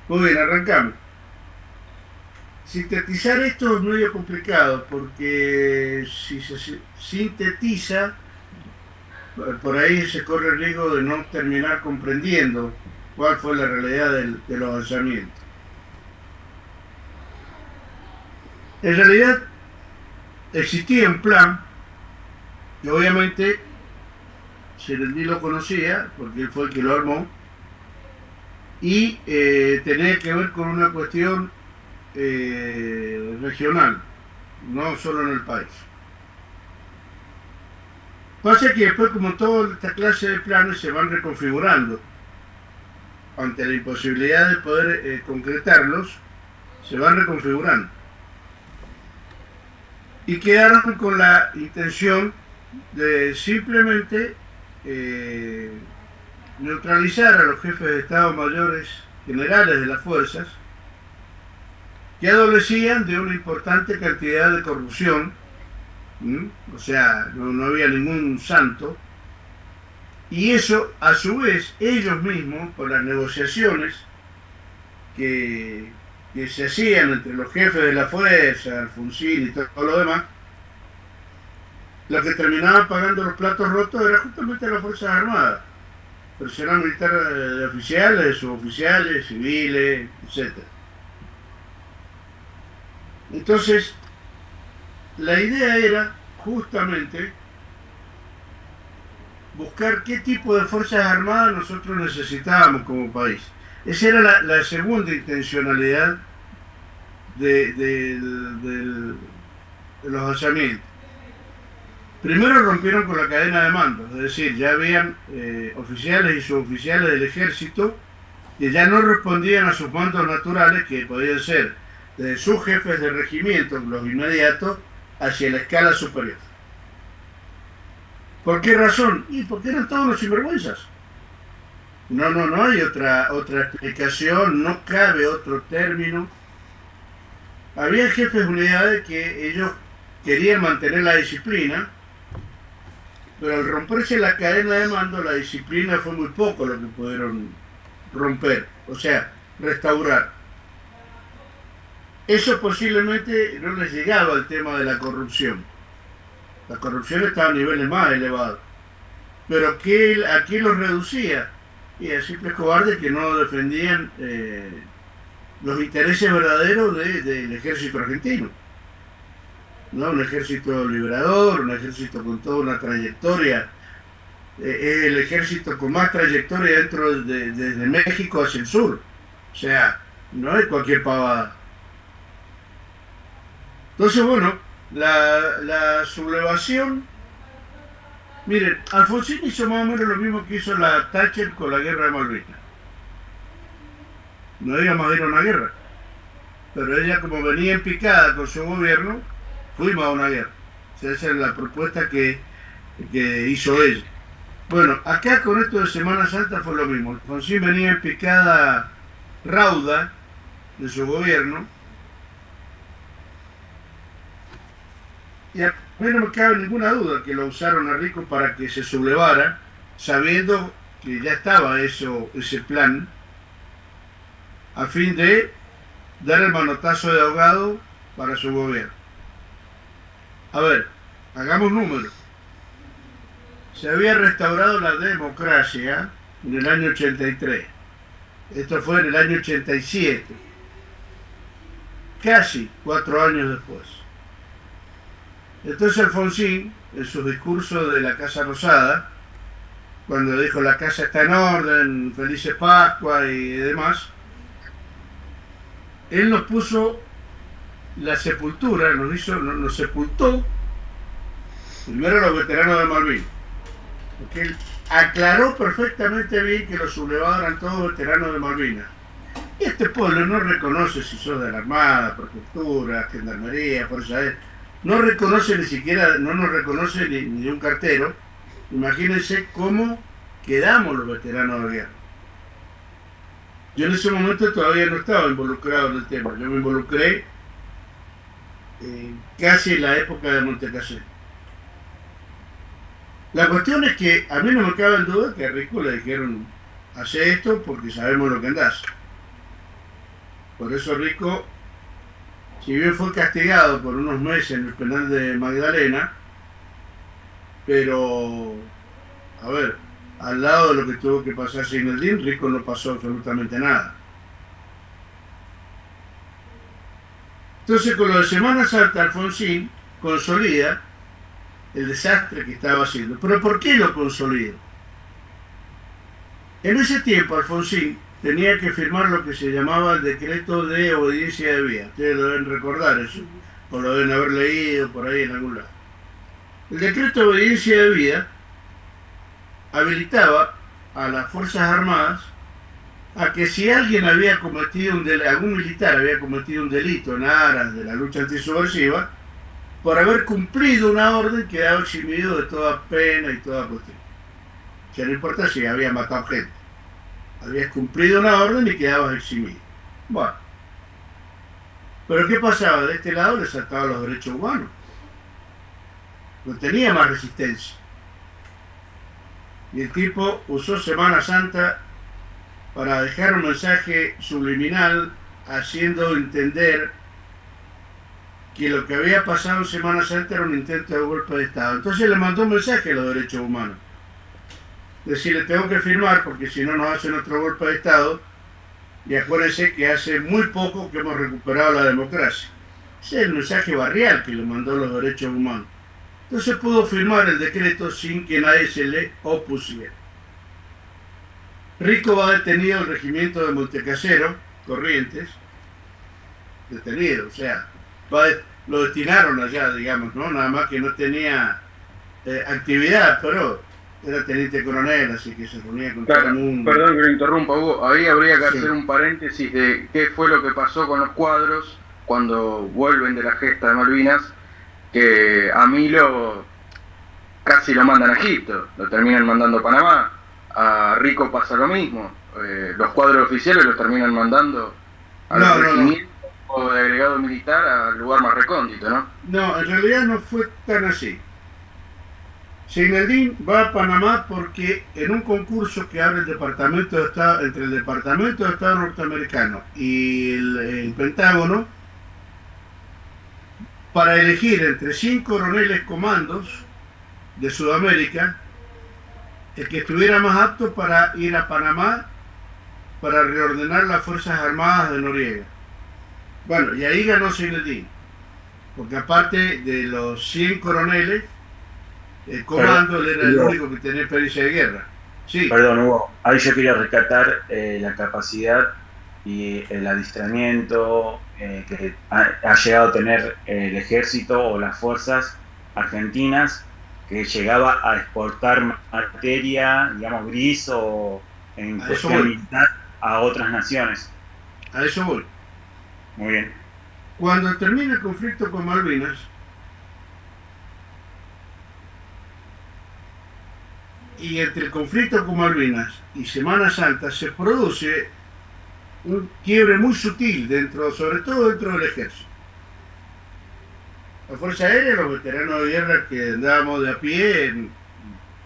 S2: Muy bien, arrancamos. Sintetizar esto es medio complicado porque si se sintetiza, por ahí se corre el riesgo de no terminar comprendiendo cuál fue la realidad de los alzamientos. En realidad existía un plan, que obviamente Serendí lo conocía porque él fue el que lo armó, y tenía que ver con una cuestión regional, no solo en el país. Pasa que después, como toda esta clase de planes se van reconfigurando, ante la imposibilidad de poder concretarlos, se van reconfigurando. Y quedaron con la intención de simplemente neutralizar a los jefes de Estado mayores generales de las fuerzas, que adolecían de una importante cantidad de corrupción, o sea, no había ningún santo, y eso, a su vez, ellos mismos, por las negociaciones que se hacían entre los jefes de la fuerza, Alfonsín y todo lo demás, lo que terminaban pagando los platos rotos era justamente las Fuerzas Armadas, personal militar de oficiales, suboficiales, civiles, etc. Entonces, la idea era justamente buscar qué tipo de Fuerzas Armadas nosotros necesitábamos como país. Esa era la segunda intencionalidad de los alzamientos. Primero rompieron con la cadena de mando, es decir, ya habían oficiales y suboficiales del ejército que ya no respondían a sus mandos naturales, que podían ser desde sus jefes de regimiento, los inmediatos, hacia la escala superior. ¿Por qué razón? Y porque eran todos los sinvergüenzas. No hay otra explicación, no cabe otro término. Había jefes de unidades que ellos querían mantener la disciplina, pero al romperse la cadena de mando, la disciplina fue muy poco lo que pudieron romper, o sea, restaurar. Eso posiblemente no les llegaba al tema de la corrupción. La corrupción estaba a niveles más elevados. Pero ¿a qué los reducía? Y a simples cobardes que no defendían los intereses verdaderos del ejército argentino. ¿No? Un ejército liberador, un ejército con toda una trayectoria. Es el ejército con más trayectoria desde México hacia el sur. O sea, no es cualquier pavada. Entonces, bueno, la sublevación. Miren, Alfonsín hizo más o menos lo mismo que hizo la Thatcher con la guerra de Malvinas. No digamos ir a una guerra, pero ella, como venía en picada con su gobierno, fuimos a una guerra. O sea, esa es la propuesta que hizo ella. Bueno, acá con esto de Semana Santa fue lo mismo. Alfonsín venía en picada rauda de su gobierno. Y a mí no me cabe ninguna duda que lo usaron a Rico para que se sublevara, sabiendo que ya estaba ese plan, a fin de dar el manotazo de ahogado para su gobierno. A ver, hagamos números. Se había restaurado la democracia en el año 83. Esto fue en el año 87. Casi 4 años después. Entonces Alfonsín, en su discurso de la Casa Rosada, cuando dijo la casa está en orden, felices Pascua y demás, él nos puso la sepultura, nos sepultó primero a los veteranos de Malvinas, porque él aclaró perfectamente bien que los sublevados eran todos veteranos de Malvinas. Y este pueblo no reconoce si sos de la Armada, Prefectura, Gendarmería, Fuerza Aérea. No reconoce ni siquiera, no nos reconoce ni de un cartero. Imagínense cómo quedamos los veteranos de guerra. Yo en ese momento todavía no estaba involucrado en el tema. Yo me involucré casi en la época de Montecasero. La cuestión es que a mí no me cabe en duda que a Rico le dijeron, hace esto porque sabemos lo que andás. Por eso Rico, si bien fue castigado por unos meses en el penal de Magdalena, pero, a ver, al lado de lo que tuvo que pasar Seineldín, Rico no pasó absolutamente nada. Entonces, con lo de Semana Santa, Alfonsín consolida el desastre que estaba haciendo. ¿Pero por qué lo consolida? En ese tiempo, Alfonsín tenía que firmar lo que se llamaba el decreto de obediencia debida. Ustedes lo deben recordar eso, o lo deben haber leído por ahí en algún lado. El decreto de obediencia debida habilitaba a las Fuerzas Armadas a que si alguien había cometido algún militar había cometido un delito en aras de la lucha antisubversiva, por haber cumplido una orden quedaba eximido de toda pena y toda cuestión. O sea, no importa si había matado gente. Habías cumplido una orden y quedabas eximido. Bueno. Pero ¿qué pasaba? De este lado le saltaban los derechos humanos. No tenía más resistencia. Y el tipo usó Semana Santa para dejar un mensaje subliminal haciendo entender que lo que había pasado en Semana Santa era un intento de golpe de Estado. Entonces le mandó un mensaje a los derechos humanos. Decirle, tengo que firmar porque si no nos hacen otro golpe de Estado. Y acuérdense que hace muy poco que hemos recuperado la democracia. Ese es el mensaje barrial que le mandó los derechos humanos. Entonces pudo firmar el decreto sin que nadie se le opusiera. Rico va detenido en el regimiento de Montecasero, Corrientes. Detenido, o sea, lo destinaron allá, digamos, ¿no? Nada más que no tenía actividad, pero era teniente coronel, así que se reunía con todo el mundo.
S1: Perdón que lo interrumpa, Hugo. Ahí habría que hacer un paréntesis de qué fue lo que pasó con los cuadros cuando vuelven de la gesta de Malvinas, que a Milo casi lo mandan a Egipto, lo terminan mandando a Panamá. a Rico pasa lo mismo. Los cuadros oficiales los terminan mandando a los regimientos o de agregado militar al lugar más recóndito, ¿no?
S2: No, en realidad no fue tan así. Zinedine va a Panamá porque en un concurso que abre el Departamento de Estado, entre el Departamento de Estado norteamericano y el Pentágono, para elegir entre 5 coroneles comandos de Sudamérica, el que estuviera más apto para ir a Panamá para reordenar las Fuerzas Armadas de Noriega. Bueno, y ahí ganó Zinedine, porque aparte de los 100 coroneles, el comando él era el único que tenía experiencia de guerra. Sí.
S4: Perdón, Hugo, ahí yo quería rescatar la capacidad y el adiestramiento que ha llegado a tener el ejército o las fuerzas argentinas, que llegaba a exportar materia, digamos, gris o en cuestión militar a otras naciones.
S2: A eso voy.
S4: Muy bien.
S2: Cuando termina el conflicto con Malvinas, y entre el conflicto con Malvinas y Semana Santa se produce un quiebre muy sutil sobre todo dentro del ejército. La Fuerza Aérea, los veteranos de guerra que andábamos de a pie,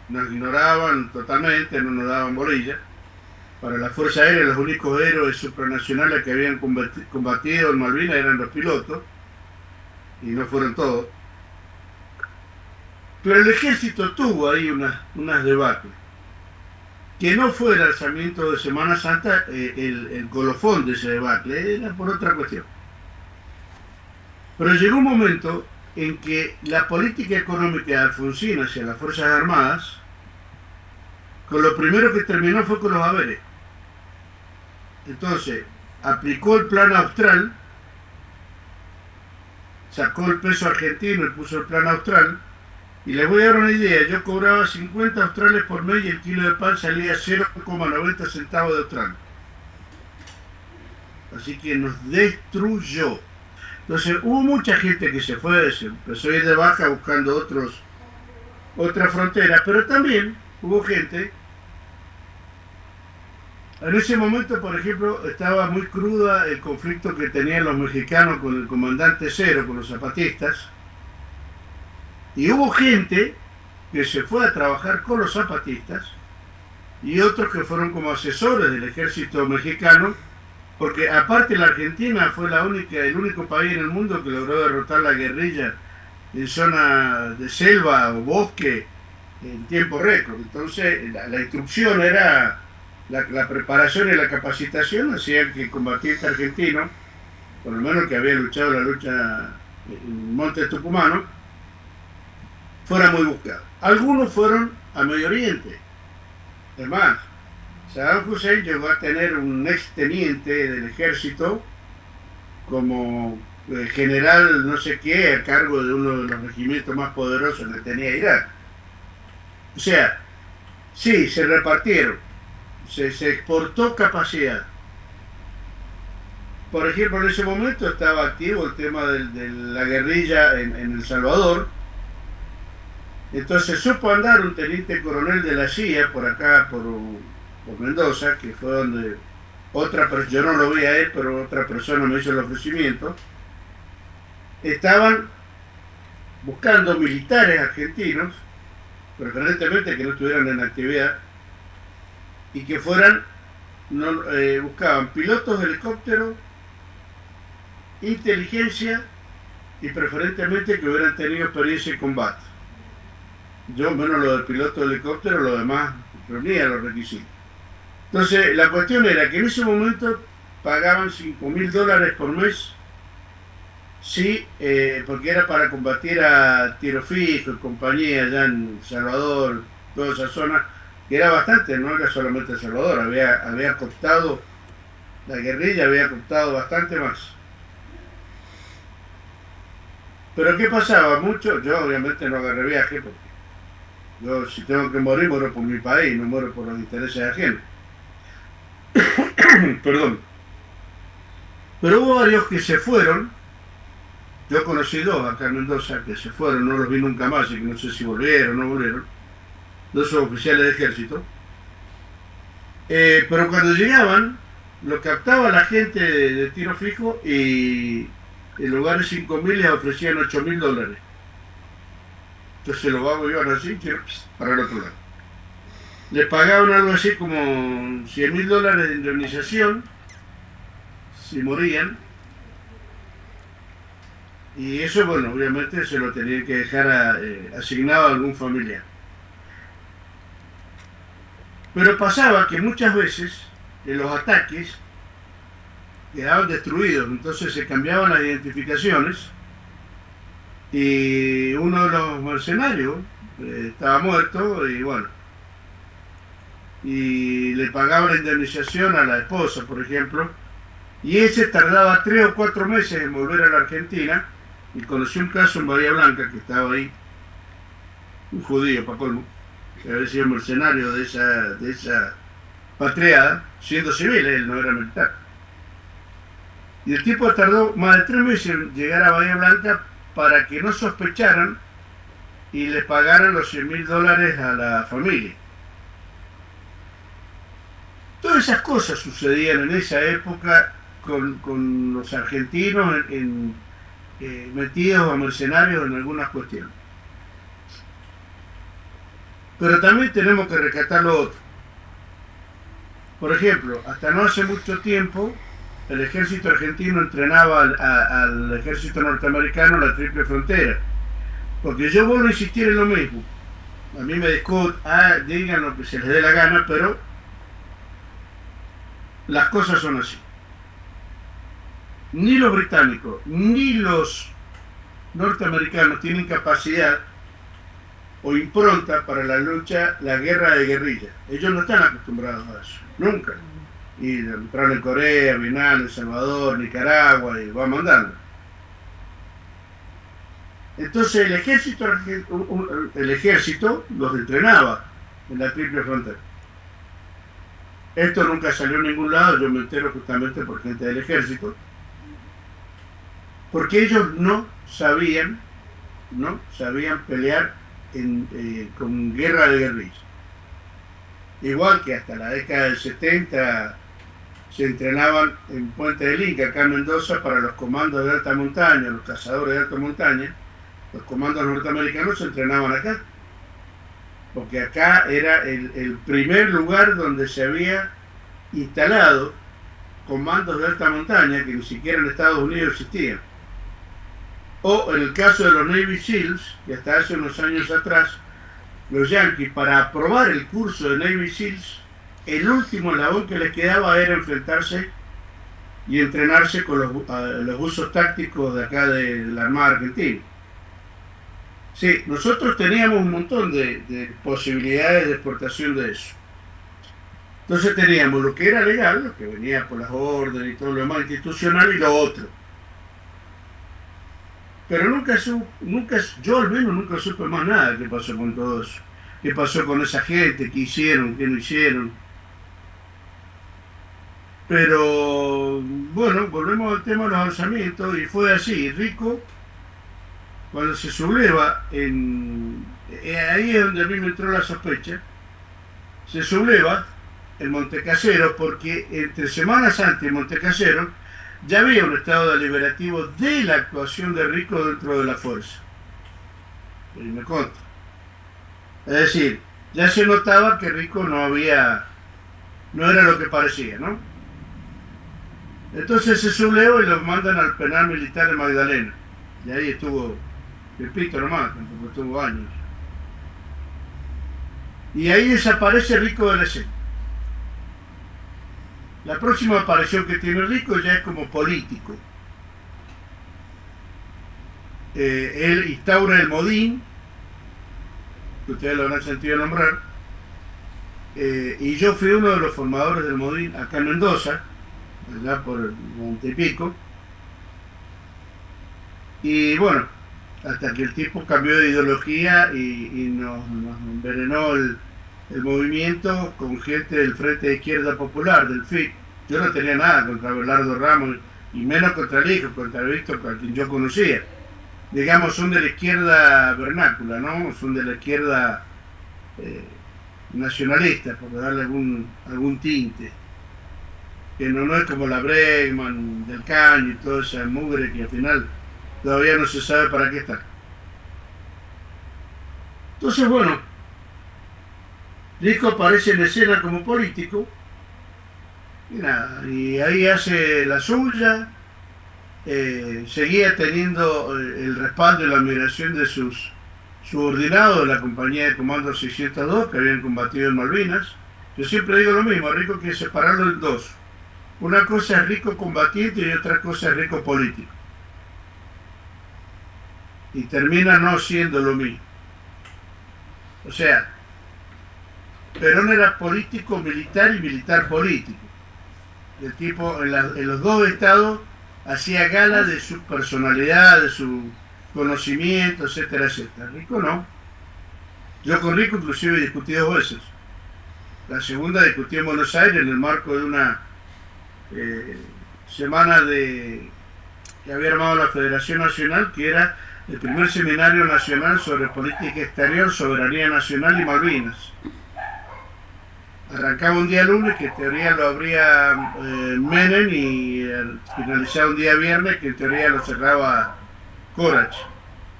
S2: nos ignoraban totalmente, no nos daban bolilla. Para la Fuerza Aérea los únicos héroes supranacionales que habían combatido en Malvinas eran los pilotos, y no fueron todos. Pero el ejército tuvo ahí unas debates. Que no fue el alzamiento de Semana Santa el colofón de ese debate, era por otra cuestión. Pero llegó un momento en que la política económica de Alfonsín hacia las Fuerzas Armadas, con lo primero que terminó fue con los haberes. Entonces, aplicó el plan austral, sacó el peso argentino y puso el plan austral. Y les voy a dar una idea, yo cobraba 50 australes por mes y el kilo de pan salía 0,90 centavos de austral. Así que nos destruyó. Entonces hubo mucha gente que se fue, se empezó a ir de baja buscando otras fronteras, pero también hubo gente. En ese momento, por ejemplo, estaba muy cruda el conflicto que tenían los mexicanos con el comandante Cero, con los zapatistas. Y hubo gente que se fue a trabajar con los zapatistas y otros que fueron como asesores del ejército mexicano, porque aparte la Argentina fue el único país en el mundo que logró derrotar la guerrilla en zona de selva o bosque en tiempo récord. Entonces la instrucción era, la preparación y la capacitación hacían que el combatiente argentino, por lo menos que había luchado la lucha en Monte Tucumano, fuera muy buscado. Algunos fueron a Medio Oriente. Es más, Saddam Hussein llegó a tener un exteniente del ejército como general no sé qué a cargo de uno de los regimientos más poderosos que tenía Irak. O sea, sí, se repartieron, se exportó capacidad. Por ejemplo, en ese momento estaba activo el tema de la guerrilla en El Salvador. Entonces supo andar un teniente coronel de la CIA por acá, por Mendoza, que fue donde yo no lo vi a él, pero otra persona me hizo el ofrecimiento. Estaban buscando militares argentinos, preferentemente que no estuvieran en actividad, y que buscaban pilotos de helicóptero, inteligencia y preferentemente que hubieran tenido experiencia en combate. Yo, menos lo del piloto de helicóptero, lo demás reunía los requisitos. Entonces, la cuestión era que en ese momento pagaban $5.000 por mes, sí, porque era para combatir a Tiro Fijo y compañía allá en El Salvador, toda esa zona, que era bastante, no era solamente El Salvador, había costado, la guerrilla había costado bastante más. Pero ¿qué pasaba? Yo obviamente no agarré viaje, porque yo si tengo que morir, muero por mi país, no muero por los intereses ajenos. Perdón. Pero hubo varios que se fueron. Yo conocí dos acá en Mendoza que se fueron, no los vi nunca más, y que no sé si volvieron o no volvieron. Dos oficiales de ejército. Pero cuando llegaban, lo captaba la gente de tiro fijo y en lugar de 5.000 les ofrecían $8.000. Entonces los vagos iban así, para el otro lado. Les pagaban algo así como $100.000 de indemnización si morían. Y eso, bueno, obviamente se lo tenían que dejar asignado a algún familiar. Pero pasaba que muchas veces en los ataques quedaban destruidos, entonces se cambiaban las identificaciones y uno de los mercenarios estaba muerto y bueno, y le pagaba la indemnización a la esposa, por ejemplo, y ese tardaba 3 o 4 meses en volver a la Argentina. Y conocí un caso en Bahía Blanca que estaba ahí, un judío, para colmo, que había sido mercenario de esa patriada, siendo civil, él no era militar. Y el tipo tardó más de 3 meses en llegar a Bahía Blanca para que no sospecharan y le pagaran los $100.000 a la familia. Todas esas cosas sucedían en esa época con los argentinos metidos a mercenarios en algunas cuestiones. Pero también tenemos que rescatar lo otro. Por ejemplo, hasta no hace mucho tiempo, el ejército argentino entrenaba al ejército norteamericano en la triple frontera. Porque yo vuelvo a insistir en lo mismo. A mí me discuten, digan lo que se les dé la gana, pero las cosas son así. Ni los británicos ni los norteamericanos tienen capacidad o impronta para la lucha, la guerra de guerrilla. Ellos no están acostumbrados a eso, nunca. Y entraron en Corea, Vietnam, El Salvador, Nicaragua y vamos andando. Entonces el ejército los entrenaba en la triple frontera. Esto nunca salió a ningún lado, yo me entero justamente por gente del ejército, porque ellos no sabían pelear con guerra de guerrilla. Igual que hasta la década del 70 se entrenaban en Puente del Inca, acá en Mendoza, para los comandos de alta montaña, los cazadores de alta montaña, los comandos norteamericanos se entrenaban acá, porque acá era el primer lugar donde se había instalado comandos de alta montaña que ni siquiera en Estados Unidos existían. O en el caso de los Navy SEALs, que hasta hace unos años atrás, los yanquis, para aprobar el curso de Navy SEALs, el último eslabón que les quedaba era enfrentarse y entrenarse con los usos tácticos de acá de la Armada Argentina. Sí, nosotros teníamos un montón de posibilidades de exportación de eso. Entonces teníamos lo que era legal, lo que venía por las órdenes y todo lo demás institucional, y lo otro. Pero yo al menos nunca supe más nada de qué pasó con todo eso. Qué pasó con esa gente, qué hicieron, qué no hicieron. Pero bueno, volvemos al tema de los alzamientos, y fue así. Rico, cuando se subleva, ahí es donde a mí me entró la sospecha, se subleva en Montecasero, porque entre Semana Santa y Montecasero ya había un estado deliberativo de la actuación de Rico dentro de la fuerza. Y me consta. Es decir, ya se notaba que Rico no era lo que parecía, ¿no? Entonces se sublevó y lo mandan al penal militar de Magdalena. Y ahí estuvo Pepito nomás, tampoco estuvo años. Y ahí desaparece Rico de la escena. La próxima aparición que tiene Rico ya es como político. Él instaura el Modín, que ustedes lo habrán sentido nombrar, y yo fui uno de los formadores del Modín acá en Mendoza, allá por el 90 y pico, y bueno, hasta que el tipo cambió de ideología y nos envenenó el movimiento con gente del Frente de Izquierda Popular, del FIP. Yo no tenía nada contra Belardo Ramos, y menos contra el hijo, contra Víctor, a quien yo conocía. Digamos, son de la izquierda vernácula, ¿no? Son de la izquierda nacionalista, por darle algún tinte, que no es como la Bregman, del Caño y toda esa mugre que al final todavía no se sabe para qué está. Entonces, bueno, Rico aparece en escena como político y nada, y ahí hace la suya, seguía teniendo el respaldo y la admiración de sus subordinados de la compañía de comando 602 que habían combatido en Malvinas. Yo siempre digo lo mismo, a Rico hay que separarlo en dos. Una cosa es Rico combatiente y otra cosa es Rico político. Y termina no siendo lo mismo. O sea, Perón era político militar y militar político. El tipo en los dos estados hacía gala de su personalidad, de su conocimiento, etcétera, etcétera. Rico no. Yo con Rico inclusive discutí 2 veces. La segunda discutí en Buenos Aires en el marco de una semana que había armado la Federación Nacional, que era el primer seminario nacional sobre política exterior, soberanía nacional y Malvinas. Arrancaba un día lunes, que en teoría lo abría Menem, y finalizaba un día viernes, que en teoría lo cerraba Corach.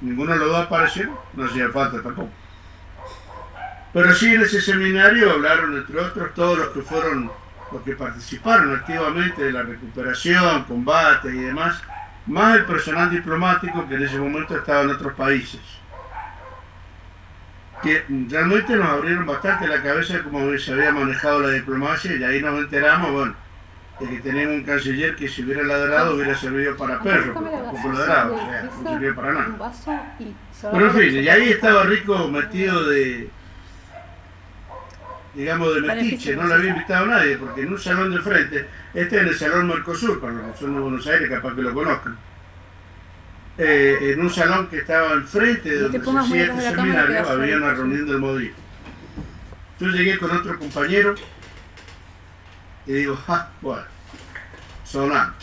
S2: Ninguno de los dos apareció, no hacía falta tampoco. Pero sí, en ese seminario hablaron, entre otros, todos los que participaron activamente de la recuperación, combate y demás, más el personal diplomático que en ese momento estaba en otros países, que realmente nos abrieron bastante la cabeza de cómo se había manejado la diplomacia, y ahí nos enteramos, bueno, de que teníamos un canciller que si hubiera ladrado hubiera servido para perro, porque tampoco ladraba, o sea, no servía para nada. Pero en fin, y ahí estaba Rico metido digamos, de metiche, no le había invitado a nadie, porque en un salón de frente, este es en el Salón Mercosur, para los que son de Buenos Aires, capaz que lo conozcan, en un salón que estaba enfrente de donde se hacía este seminario, había una reunión del Modí. Yo llegué con otro compañero y digo, bueno, sonando,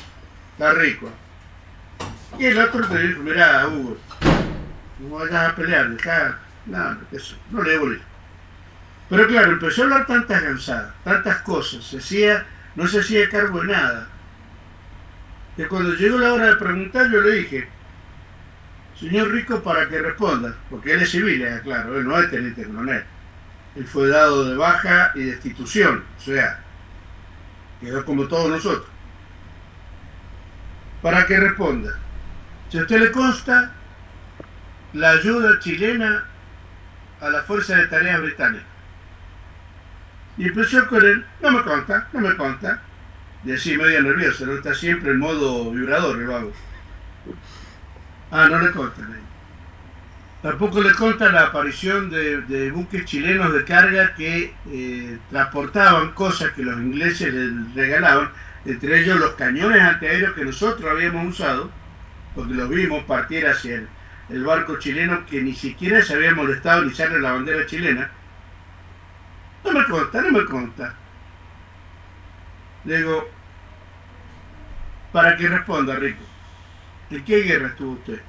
S2: está rico. Y el otro te dijo, mirá, Hugo, no vayas a pelear, no le volví. Pero claro, empezó a hablar tantas gansadas, tantas cosas, no se hacía cargo de nada, que cuando llegó la hora de preguntar, yo le dije, señor Rico, para que responda, porque él es civil, claro, él no es teniente coronel, él fue dado de baja y destitución, o sea, quedó como todos nosotros. Para que responda, si a usted le consta la ayuda chilena a la Fuerza de Tareas Británica. Y empezó con él, no me consta, y así medio nervioso, no está siempre en modo vibrador, el vago. No le consta. Tampoco le consta la aparición de buques chilenos de carga que transportaban cosas que los ingleses les regalaban, entre ellos los cañones antiaéreos que nosotros habíamos usado, porque los vimos partir hacia el barco chileno, que ni siquiera se había molestado ni sale la bandera chilena. No me consta. Le digo, para que responda, Rico, ¿en qué guerra estuvo usted?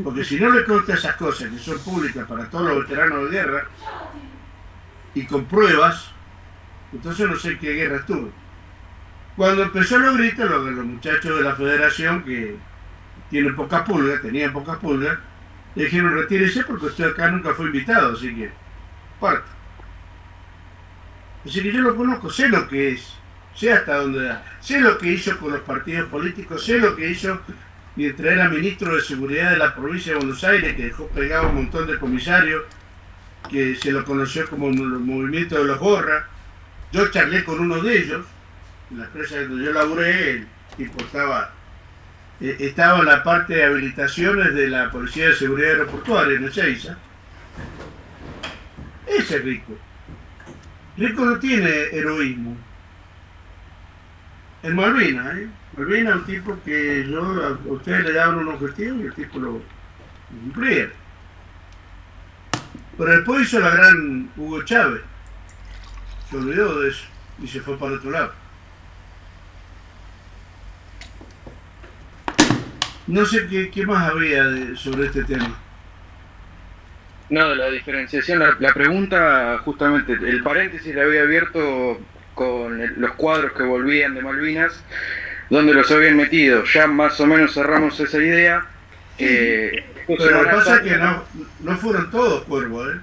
S2: Porque si no le consta esas cosas que son públicas para todos los veteranos de guerra y con pruebas, entonces no sé en qué guerra estuvo. Cuando empezó los gritos, los muchachos de la federación, que tenían pocas pulgas, le dijeron, retírese porque usted acá nunca fue invitado, así que parte. Así que yo lo conozco, sé lo que es, sé hasta dónde da, sé lo que hizo con los partidos políticos, sé lo que hizo mientras era ministro de Seguridad de la provincia de Buenos Aires, que dejó pegado un montón de comisarios, que se lo conoció como el movimiento de los gorras. Yo charlé con uno de ellos, en la empresa donde yo laburé, el tipo estaba en la parte de habilitaciones de la Policía de Seguridad Aeroportuaria en Ezeiza. Ese es Rico. Rico no tiene heroísmo. En Malvinas, Malvinas es un tipo que a ustedes le daban un objetivo y el tipo lo cumplía. Pero después hizo la gran Hugo Chávez. Se olvidó de eso y se fue para el otro lado. No sé qué más había sobre este tema.
S1: No, de la diferenciación, la pregunta, justamente, el paréntesis le había abierto con los cuadros que volvían de Malvinas, donde los habían metido. Ya más o menos cerramos esa idea.
S2: Sí,
S1: Esta
S2: pero lo que
S1: Semana
S2: pasa es que
S1: Santa,
S2: no fueron todos cuervos, ¿eh?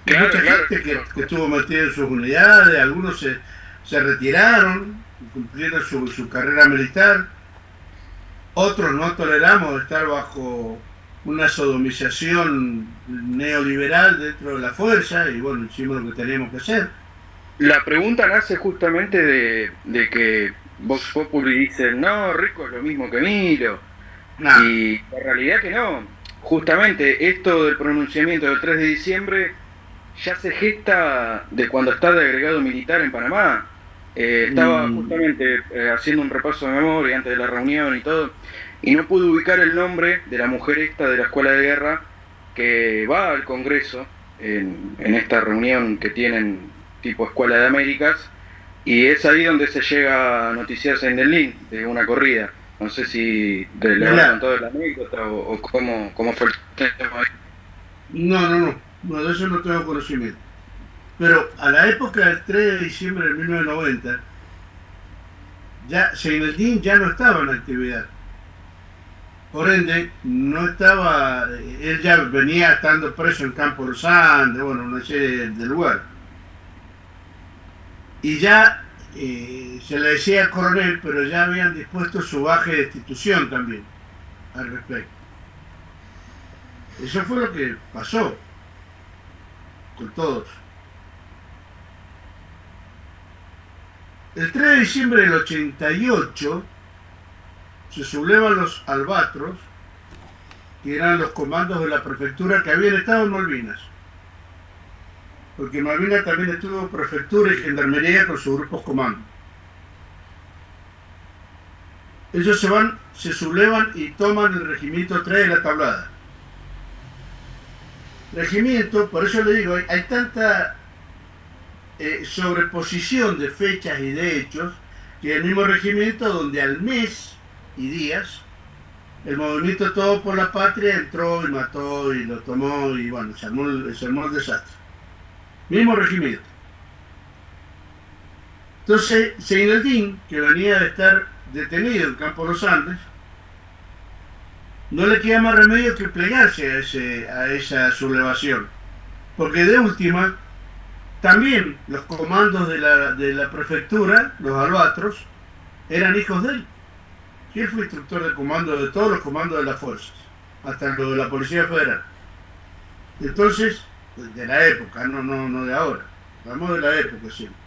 S2: Hay
S1: claro,
S2: mucha
S1: claro,
S2: gente que estuvo metida en sus unidades, algunos se retiraron, cumplieron su carrera militar, otros no toleramos estar bajo una sodomización neoliberal dentro de la fuerza y bueno, hicimos lo que teníamos que hacer.
S1: la pregunta nace justamente de que Vox Populi dice, no, Rico es lo mismo que Milo,
S2: Nada,
S1: y la realidad que no. Justamente esto del pronunciamiento del 3 de diciembre ya se gesta de cuando está de agregado militar en Panamá. Estaba
S2: mm,
S1: justamente haciendo un repaso de memoria antes de la reunión y todo, y no pude ubicar el nombre de la mujer esta de la Escuela de Guerra que va al Congreso en esta reunión que tienen tipo Escuela de Américas, y es ahí donde se llega a noticiarse en Delín de una corrida. No sé si le habrá
S2: mirá,
S1: contado la anécdota o cómo fue el tema ahí.
S2: no, de eso no tengo conocimiento. Pero a la época del 3 de diciembre de 1990, ya Seineldin ya no estaba en actividad. Por ende, no estaba, él ya venía estando preso en Campo Los Andes, bueno, una serie de lugares. Y ya se le decía coronel, pero ya habían dispuesto su baja de destitución también al respecto. Eso fue lo que pasó con todos. El 3 de diciembre del 88 se sublevan los albatros, que eran los comandos de la prefectura que habían estado en Malvinas. Porque en Malvinas también estuvo prefectura y gendarmería con sus grupos comandos. Ellos se sublevan y toman el regimiento 3 de la Tablada. Regimiento, por eso le digo, hay tanta sobreposición de fechas y de hechos que el mismo regimiento donde al mes y días el movimiento Todo por la Patria entró y mató y lo tomó y bueno, se armó el desastre. Mismo regimiento. Entonces, Seineldin, que venía de estar detenido en Campo Los Andes, no le queda más remedio que plegarse a esa sublevación. Porque de última, también los comandos de la prefectura, los albatros, eran hijos de él. Y él fue instructor de comando de todos los comandos de las fuerzas, hasta lo de la Policía Federal. Entonces, de la época, no de ahora, hablamos de la época siempre.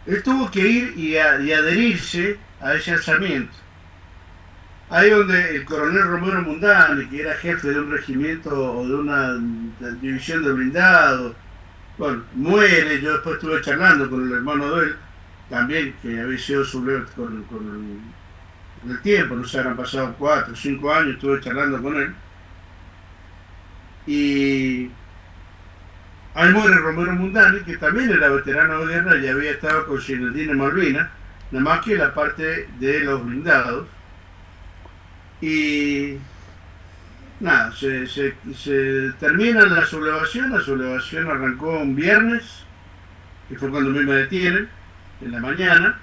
S2: Él tuvo que ir y adherirse a ese alzamiento. Ahí donde el coronel Romero Mundani, que era jefe de un regimiento o de una división de blindados, bueno, muere. Yo después estuve charlando con el hermano de él, también, que había sido sublevado con el tiempo, no sé, han pasado 4 o 5 años, estuve charlando con él. Y ahí muere Romero Mundani, que también era veterano de guerra y había estado con Seineldin en Malvinas, nada más que la parte de los blindados. Y nada, se termina la sublevación arrancó un viernes, que fue cuando a mí me detienen, en la mañana,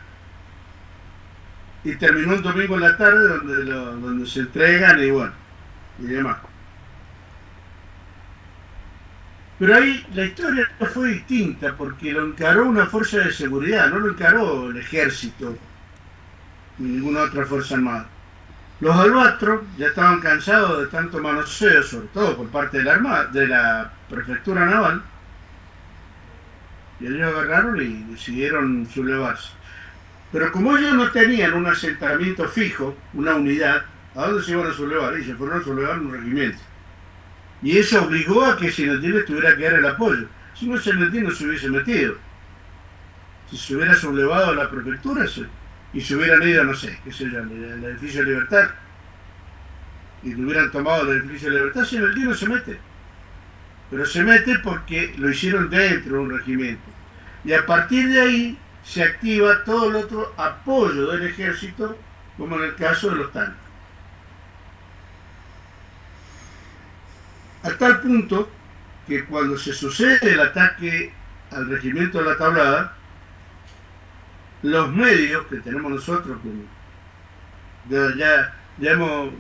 S2: y terminó un domingo en la tarde donde se entregan y bueno, y demás. Pero ahí la historia fue distinta porque lo encaró una fuerza de seguridad, no lo encaró el ejército ni ninguna otra fuerza armada. Los albatros ya estaban cansados de tanto manoseo, sobre todo por parte de la Armada, de la prefectura naval, y ellos agarraron y decidieron sublevarse. Pero como ellos no tenían un asentamiento fijo, una unidad, ¿a dónde se iban a sublevar? Y se fueron a sublevar un regimiento. Y eso obligó a que Seineldin les tuviera que dar el apoyo. Si no, Seineldin no se hubiese metido. Si se hubiera sublevado a la prefectura y se hubieran ido, no sé, qué sé yo, al edificio de Libertad, y le hubieran tomado el edificio de Libertad, Seineldin no se mete. Pero se mete porque lo hicieron dentro de un regimiento. Y a partir de ahí se activa todo el otro apoyo del ejército, como en el caso de los tanques. a tal punto que cuando se sucede el ataque al regimiento de la Tablada, los medios que tenemos nosotros, que ya hemos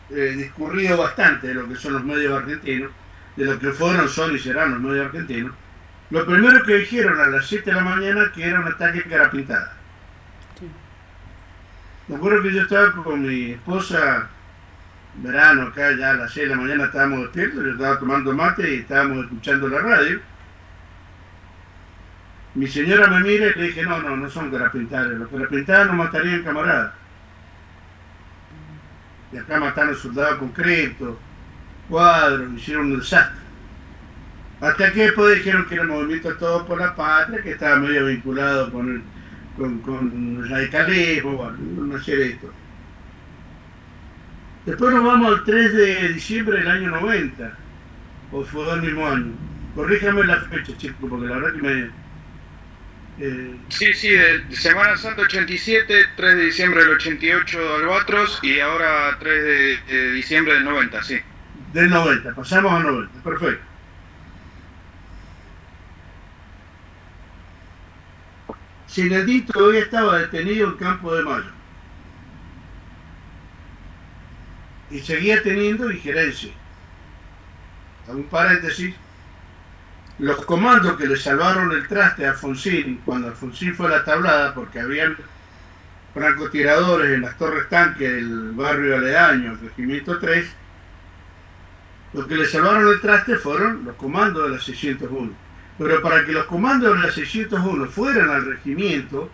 S2: discurrido bastante de lo que son los medios argentinos, de lo que fueron, son y serán los medios argentinos, lo primero que dijeron a las 7 de la mañana que era un ataque cara pintada.
S3: Sí.
S2: Me acuerdo que yo estaba con mi esposa, verano, acá ya a las 6 de la mañana estábamos despiertos, yo estaba tomando mate y estábamos escuchando la radio. Mi señora me mira y le dije, no son carapintados, los carapintados nos matarían camaradas. Y acá mataron soldados concretos, cuadros, hicieron un desastre. Hasta que después dijeron que era el movimiento Todo por la Patria, que estaba medio vinculado con el radicalismo, bueno, una serie de cosas. Después nos vamos al 3 de diciembre del año 90, o fue el mismo año. Corríjame la fecha, chico, porque la verdad que me...
S1: Sí, de Semana Santa 87, 3 de diciembre del 88 Albatros y ahora 3 de diciembre del 90, sí.
S2: Del 90, pasamos al 90, perfecto. Zinedine todavía estaba detenido en Campo de Mayo y seguía teniendo injerencia. Un paréntesis. Los comandos que le salvaron el traste a Alfonsín, cuando Alfonsín fue a la Tablada, porque habían francotiradores en las torres tanques del barrio aledaño, el Regimiento 3, los que le salvaron el traste fueron los comandos de la 601. Pero para que los comandos de la 601 fueran al regimiento,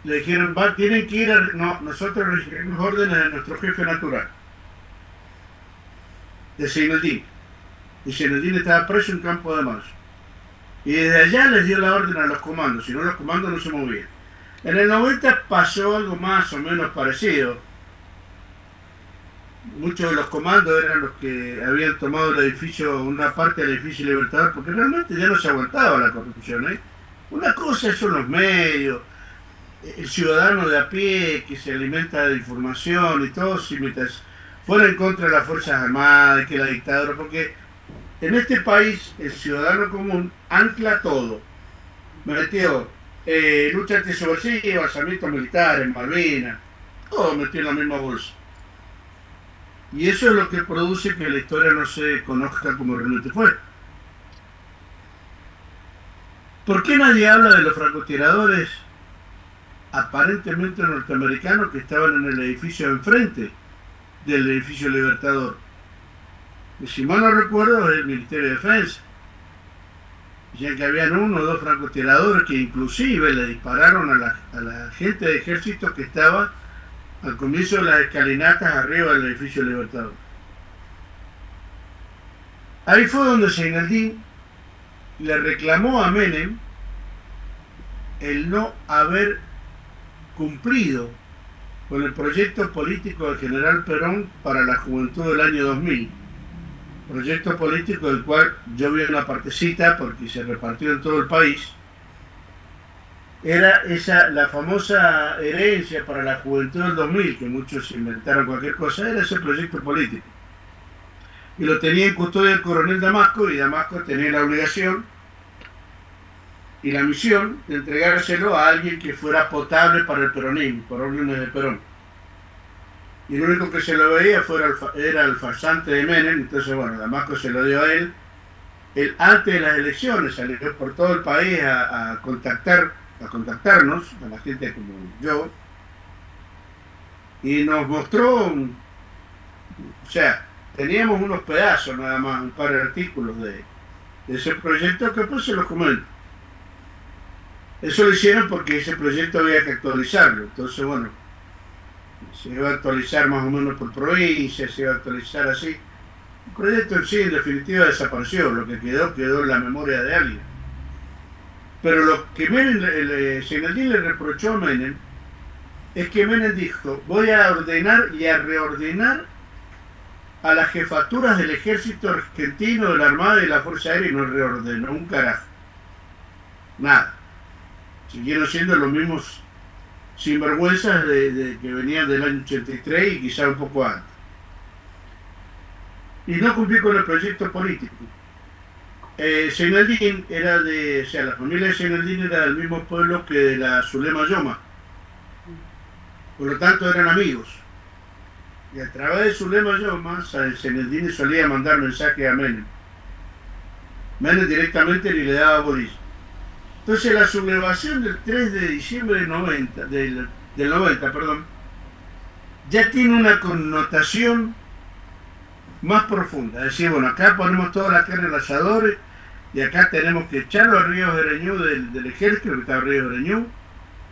S2: le dijeron, tienen que ir nosotros recibimos órdenes de nuestro jefe natural, de Zinedine. Y Zinedine estaba preso en Campo de Mayo. Y desde allá les dio la orden a los comandos, si no los comandos no se movían. En el 90 pasó algo más o menos parecido. Muchos de los comandos eran los que habían tomado el edificio, una parte del edificio Libertador, porque realmente ya no se aguantaba la corrupción, ¿eh? Una cosa son los medios, el ciudadano de a pie que se alimenta de información y todo, si mientras fuera en contra de las Fuerzas Armadas, que la dictadura, porque en este país el ciudadano común ancla todo. Metió lucha antisubversiva, alzamientos militares, Malvinas, todo metió en la misma bolsa. Y eso es lo que produce que la historia no se conozca como realmente fue. ¿Por qué nadie habla de los francotiradores aparentemente norteamericanos que estaban en el edificio enfrente del edificio Libertador? Y si mal no recuerdo, es el Ministerio de Defensa. Ya que habían 1 o 2 francotiradores que inclusive le dispararon a la gente de ejército que estaba al comienzo de las escalinatas arriba del edificio Libertador. Ahí fue donde Zinedine le reclamó a Menem el no haber cumplido con el proyecto político del general Perón para la juventud del año 2000. Proyecto político del cual yo vi una partecita porque se repartió en todo el país. Era la famosa herencia para la juventud del 2000, que muchos inventaron cualquier cosa, era ese proyecto político. Y lo tenía en custodia el coronel Damasco, y Damasco tenía la obligación y la misión de entregárselo a alguien que fuera potable para el peronismo, por órdenes de Perón. Y el único que se lo veía era el farsante de Menem, entonces bueno, Damasco se lo dio a él. Él antes de las elecciones salió por todo el país a contactarnos, a la gente como yo, y nos mostró, o sea, teníamos unos pedazos nada más, un par de artículos de ese proyecto que después se los comento. Eso lo hicieron porque ese proyecto había que actualizarlo, entonces bueno, se iba a actualizar más o menos por provincia, se iba a actualizar así. El proyecto en sí en definitiva desapareció, lo que quedó en la memoria de alguien. Pero lo que Zinedine le reprochó a Menem es que Menem dijo, voy a ordenar y a reordenar a las jefaturas del ejército argentino, de la Armada y de la Fuerza Aérea, y no reordenó un carajo. Nada. Siguieron siendo los mismos sinvergüenzas que venían del año 83 y quizá un poco antes. y no cumplió con el proyecto político. Seinaldín era de, o sea, la familia de Seinaldín era del mismo pueblo que de la Zulema Yoma, por lo tanto eran amigos. Y a través de Zulema Yoma, Seinaldín solía mandar mensajes a Menem. Menem directamente ni le daba bolilla. Entonces la sublevación del 3 de diciembre del 90, del 90, perdón, ya tiene una connotación más profunda. Es decir, bueno, acá ponemos toda la carne en el asador y acá tenemos que echarlo a Ríos Ereñú del ejército, que está en Ríos Ereñú,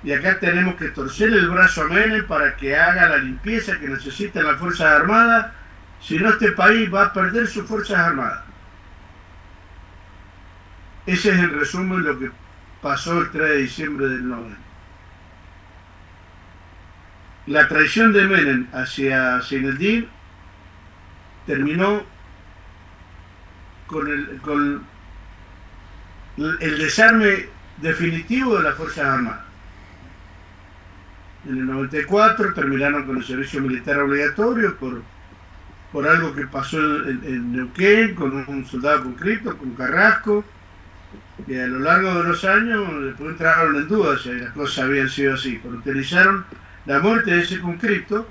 S2: y acá tenemos que torcerle el brazo a Menem para que haga la limpieza que necesitan las Fuerzas Armadas, si no este país va a perder sus Fuerzas Armadas. Ese es en resumen lo que pasó el 3 de diciembre del 90. La traición de Menem hacia Seinaldín terminó con el desarme definitivo de las Fuerzas Armadas. En el 94 terminaron con el servicio militar obligatorio por algo que pasó en Neuquén, con un soldado conscripto, con Carrasco, y a lo largo de los años después entraron en duda si las cosas habían sido así, pero utilizaron la muerte de ese conscripto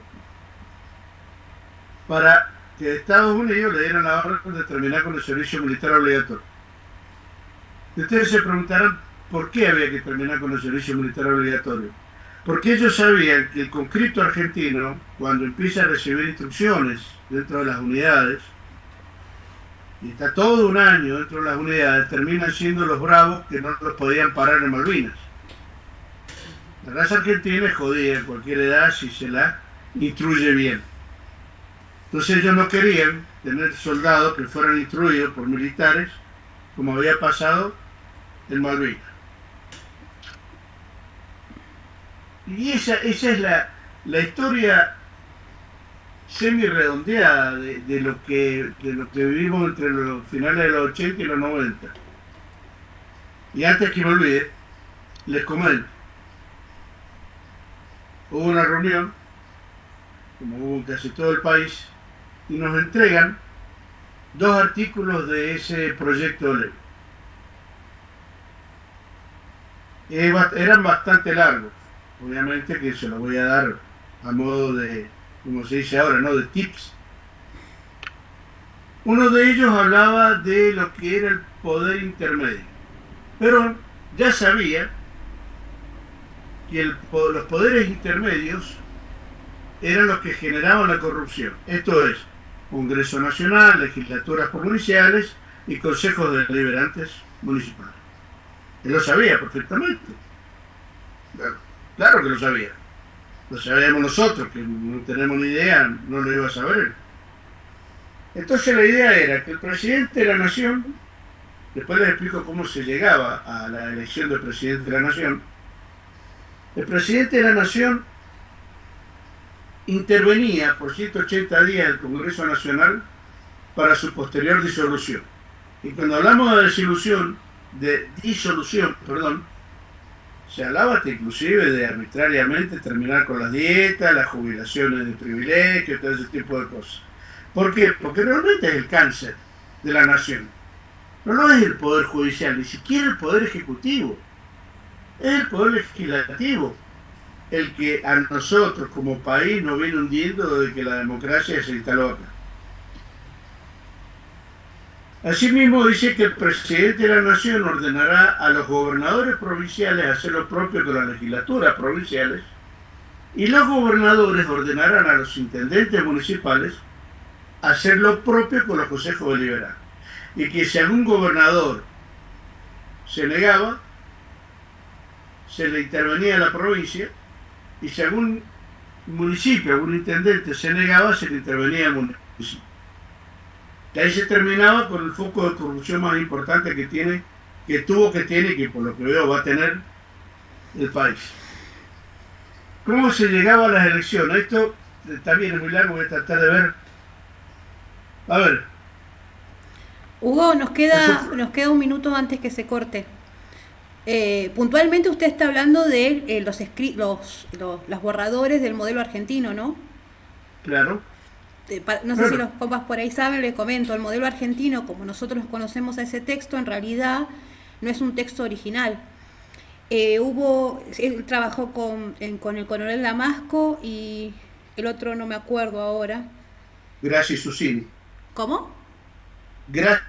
S2: para que Estados Unidos le dieran la orden de terminar con el servicio militar obligatorio. Y ustedes se preguntarán por qué había que terminar con el servicio militar obligatorio. Porque ellos sabían que el conscripto argentino, cuando empieza a recibir instrucciones dentro de las unidades, y está todo un año dentro de las unidades, terminan siendo los bravos que no los podían parar en Malvinas. La raza argentina es jodida en cualquier edad si se la instruye bien. Entonces ellos no querían tener soldados que fueran instruidos por militares, como había pasado en Malvinas. Y esa es la historia semi-redondeada de lo que vivimos entre los finales de los 80 y los 90. Y antes que me olvide, les comento. Hubo una reunión, como hubo en casi todo el país, y nos entregan 2 artículos de ese proyecto de ley. Eran bastante largos, obviamente que se los voy a dar a modo de, como se dice ahora, ¿no?, de tips. Uno de ellos hablaba de lo que era el poder intermedio, pero ya sabía que los poderes intermedios eran los que generaban la corrupción. Esto es, Congreso Nacional, legislaturas provinciales y consejos deliberantes municipales. Él lo sabía perfectamente. Claro que lo sabía. Lo sabíamos nosotros, que no tenemos ni idea, no lo iba a saber él. Entonces la idea era que el presidente de la nación, después les explico cómo se llegaba a la elección del presidente de la nación, el presidente de la nación intervenía por 180 días el Congreso Nacional para su posterior disolución. Y cuando hablamos de disolución, se hablaba hasta inclusive de arbitrariamente terminar con las dietas, las jubilaciones de privilegio, todo ese tipo de cosas. ¿Por qué? Porque realmente es el cáncer de la nación. No es el Poder Judicial, ni siquiera el Poder Ejecutivo. Es el Poder Legislativo el que a nosotros como país nos viene hundiendo desde que la democracia se instaló acá. Asimismo dice que el presidente de la nación ordenará a los gobernadores provinciales hacer lo propio con las legislaturas provinciales y los gobernadores ordenarán a los intendentes municipales hacer lo propio con los consejos deliberantes. Y que si algún gobernador se negaba, se le intervenía a la provincia, y si algún municipio, algún intendente se negaba, se le intervenía al municipio. Y ahí se terminaba con el foco de corrupción más importante que tiene y que por lo que veo va a tener el país. ¿Cómo se llegaba a las elecciones? Esto también es muy largo, voy a tratar de ver. A ver.
S3: Hugo, nos queda un minuto antes que se corte. Puntualmente usted está hablando de los borradores del modelo argentino, ¿no?
S2: Claro.
S3: no sé si los compas por ahí saben, les comento, el modelo argentino, como nosotros conocemos a ese texto, en realidad no es un texto original. Él trabajó con el coronel Damasco y el otro no me acuerdo ahora.
S2: Graci Susini.
S3: ¿Cómo?
S2: Graci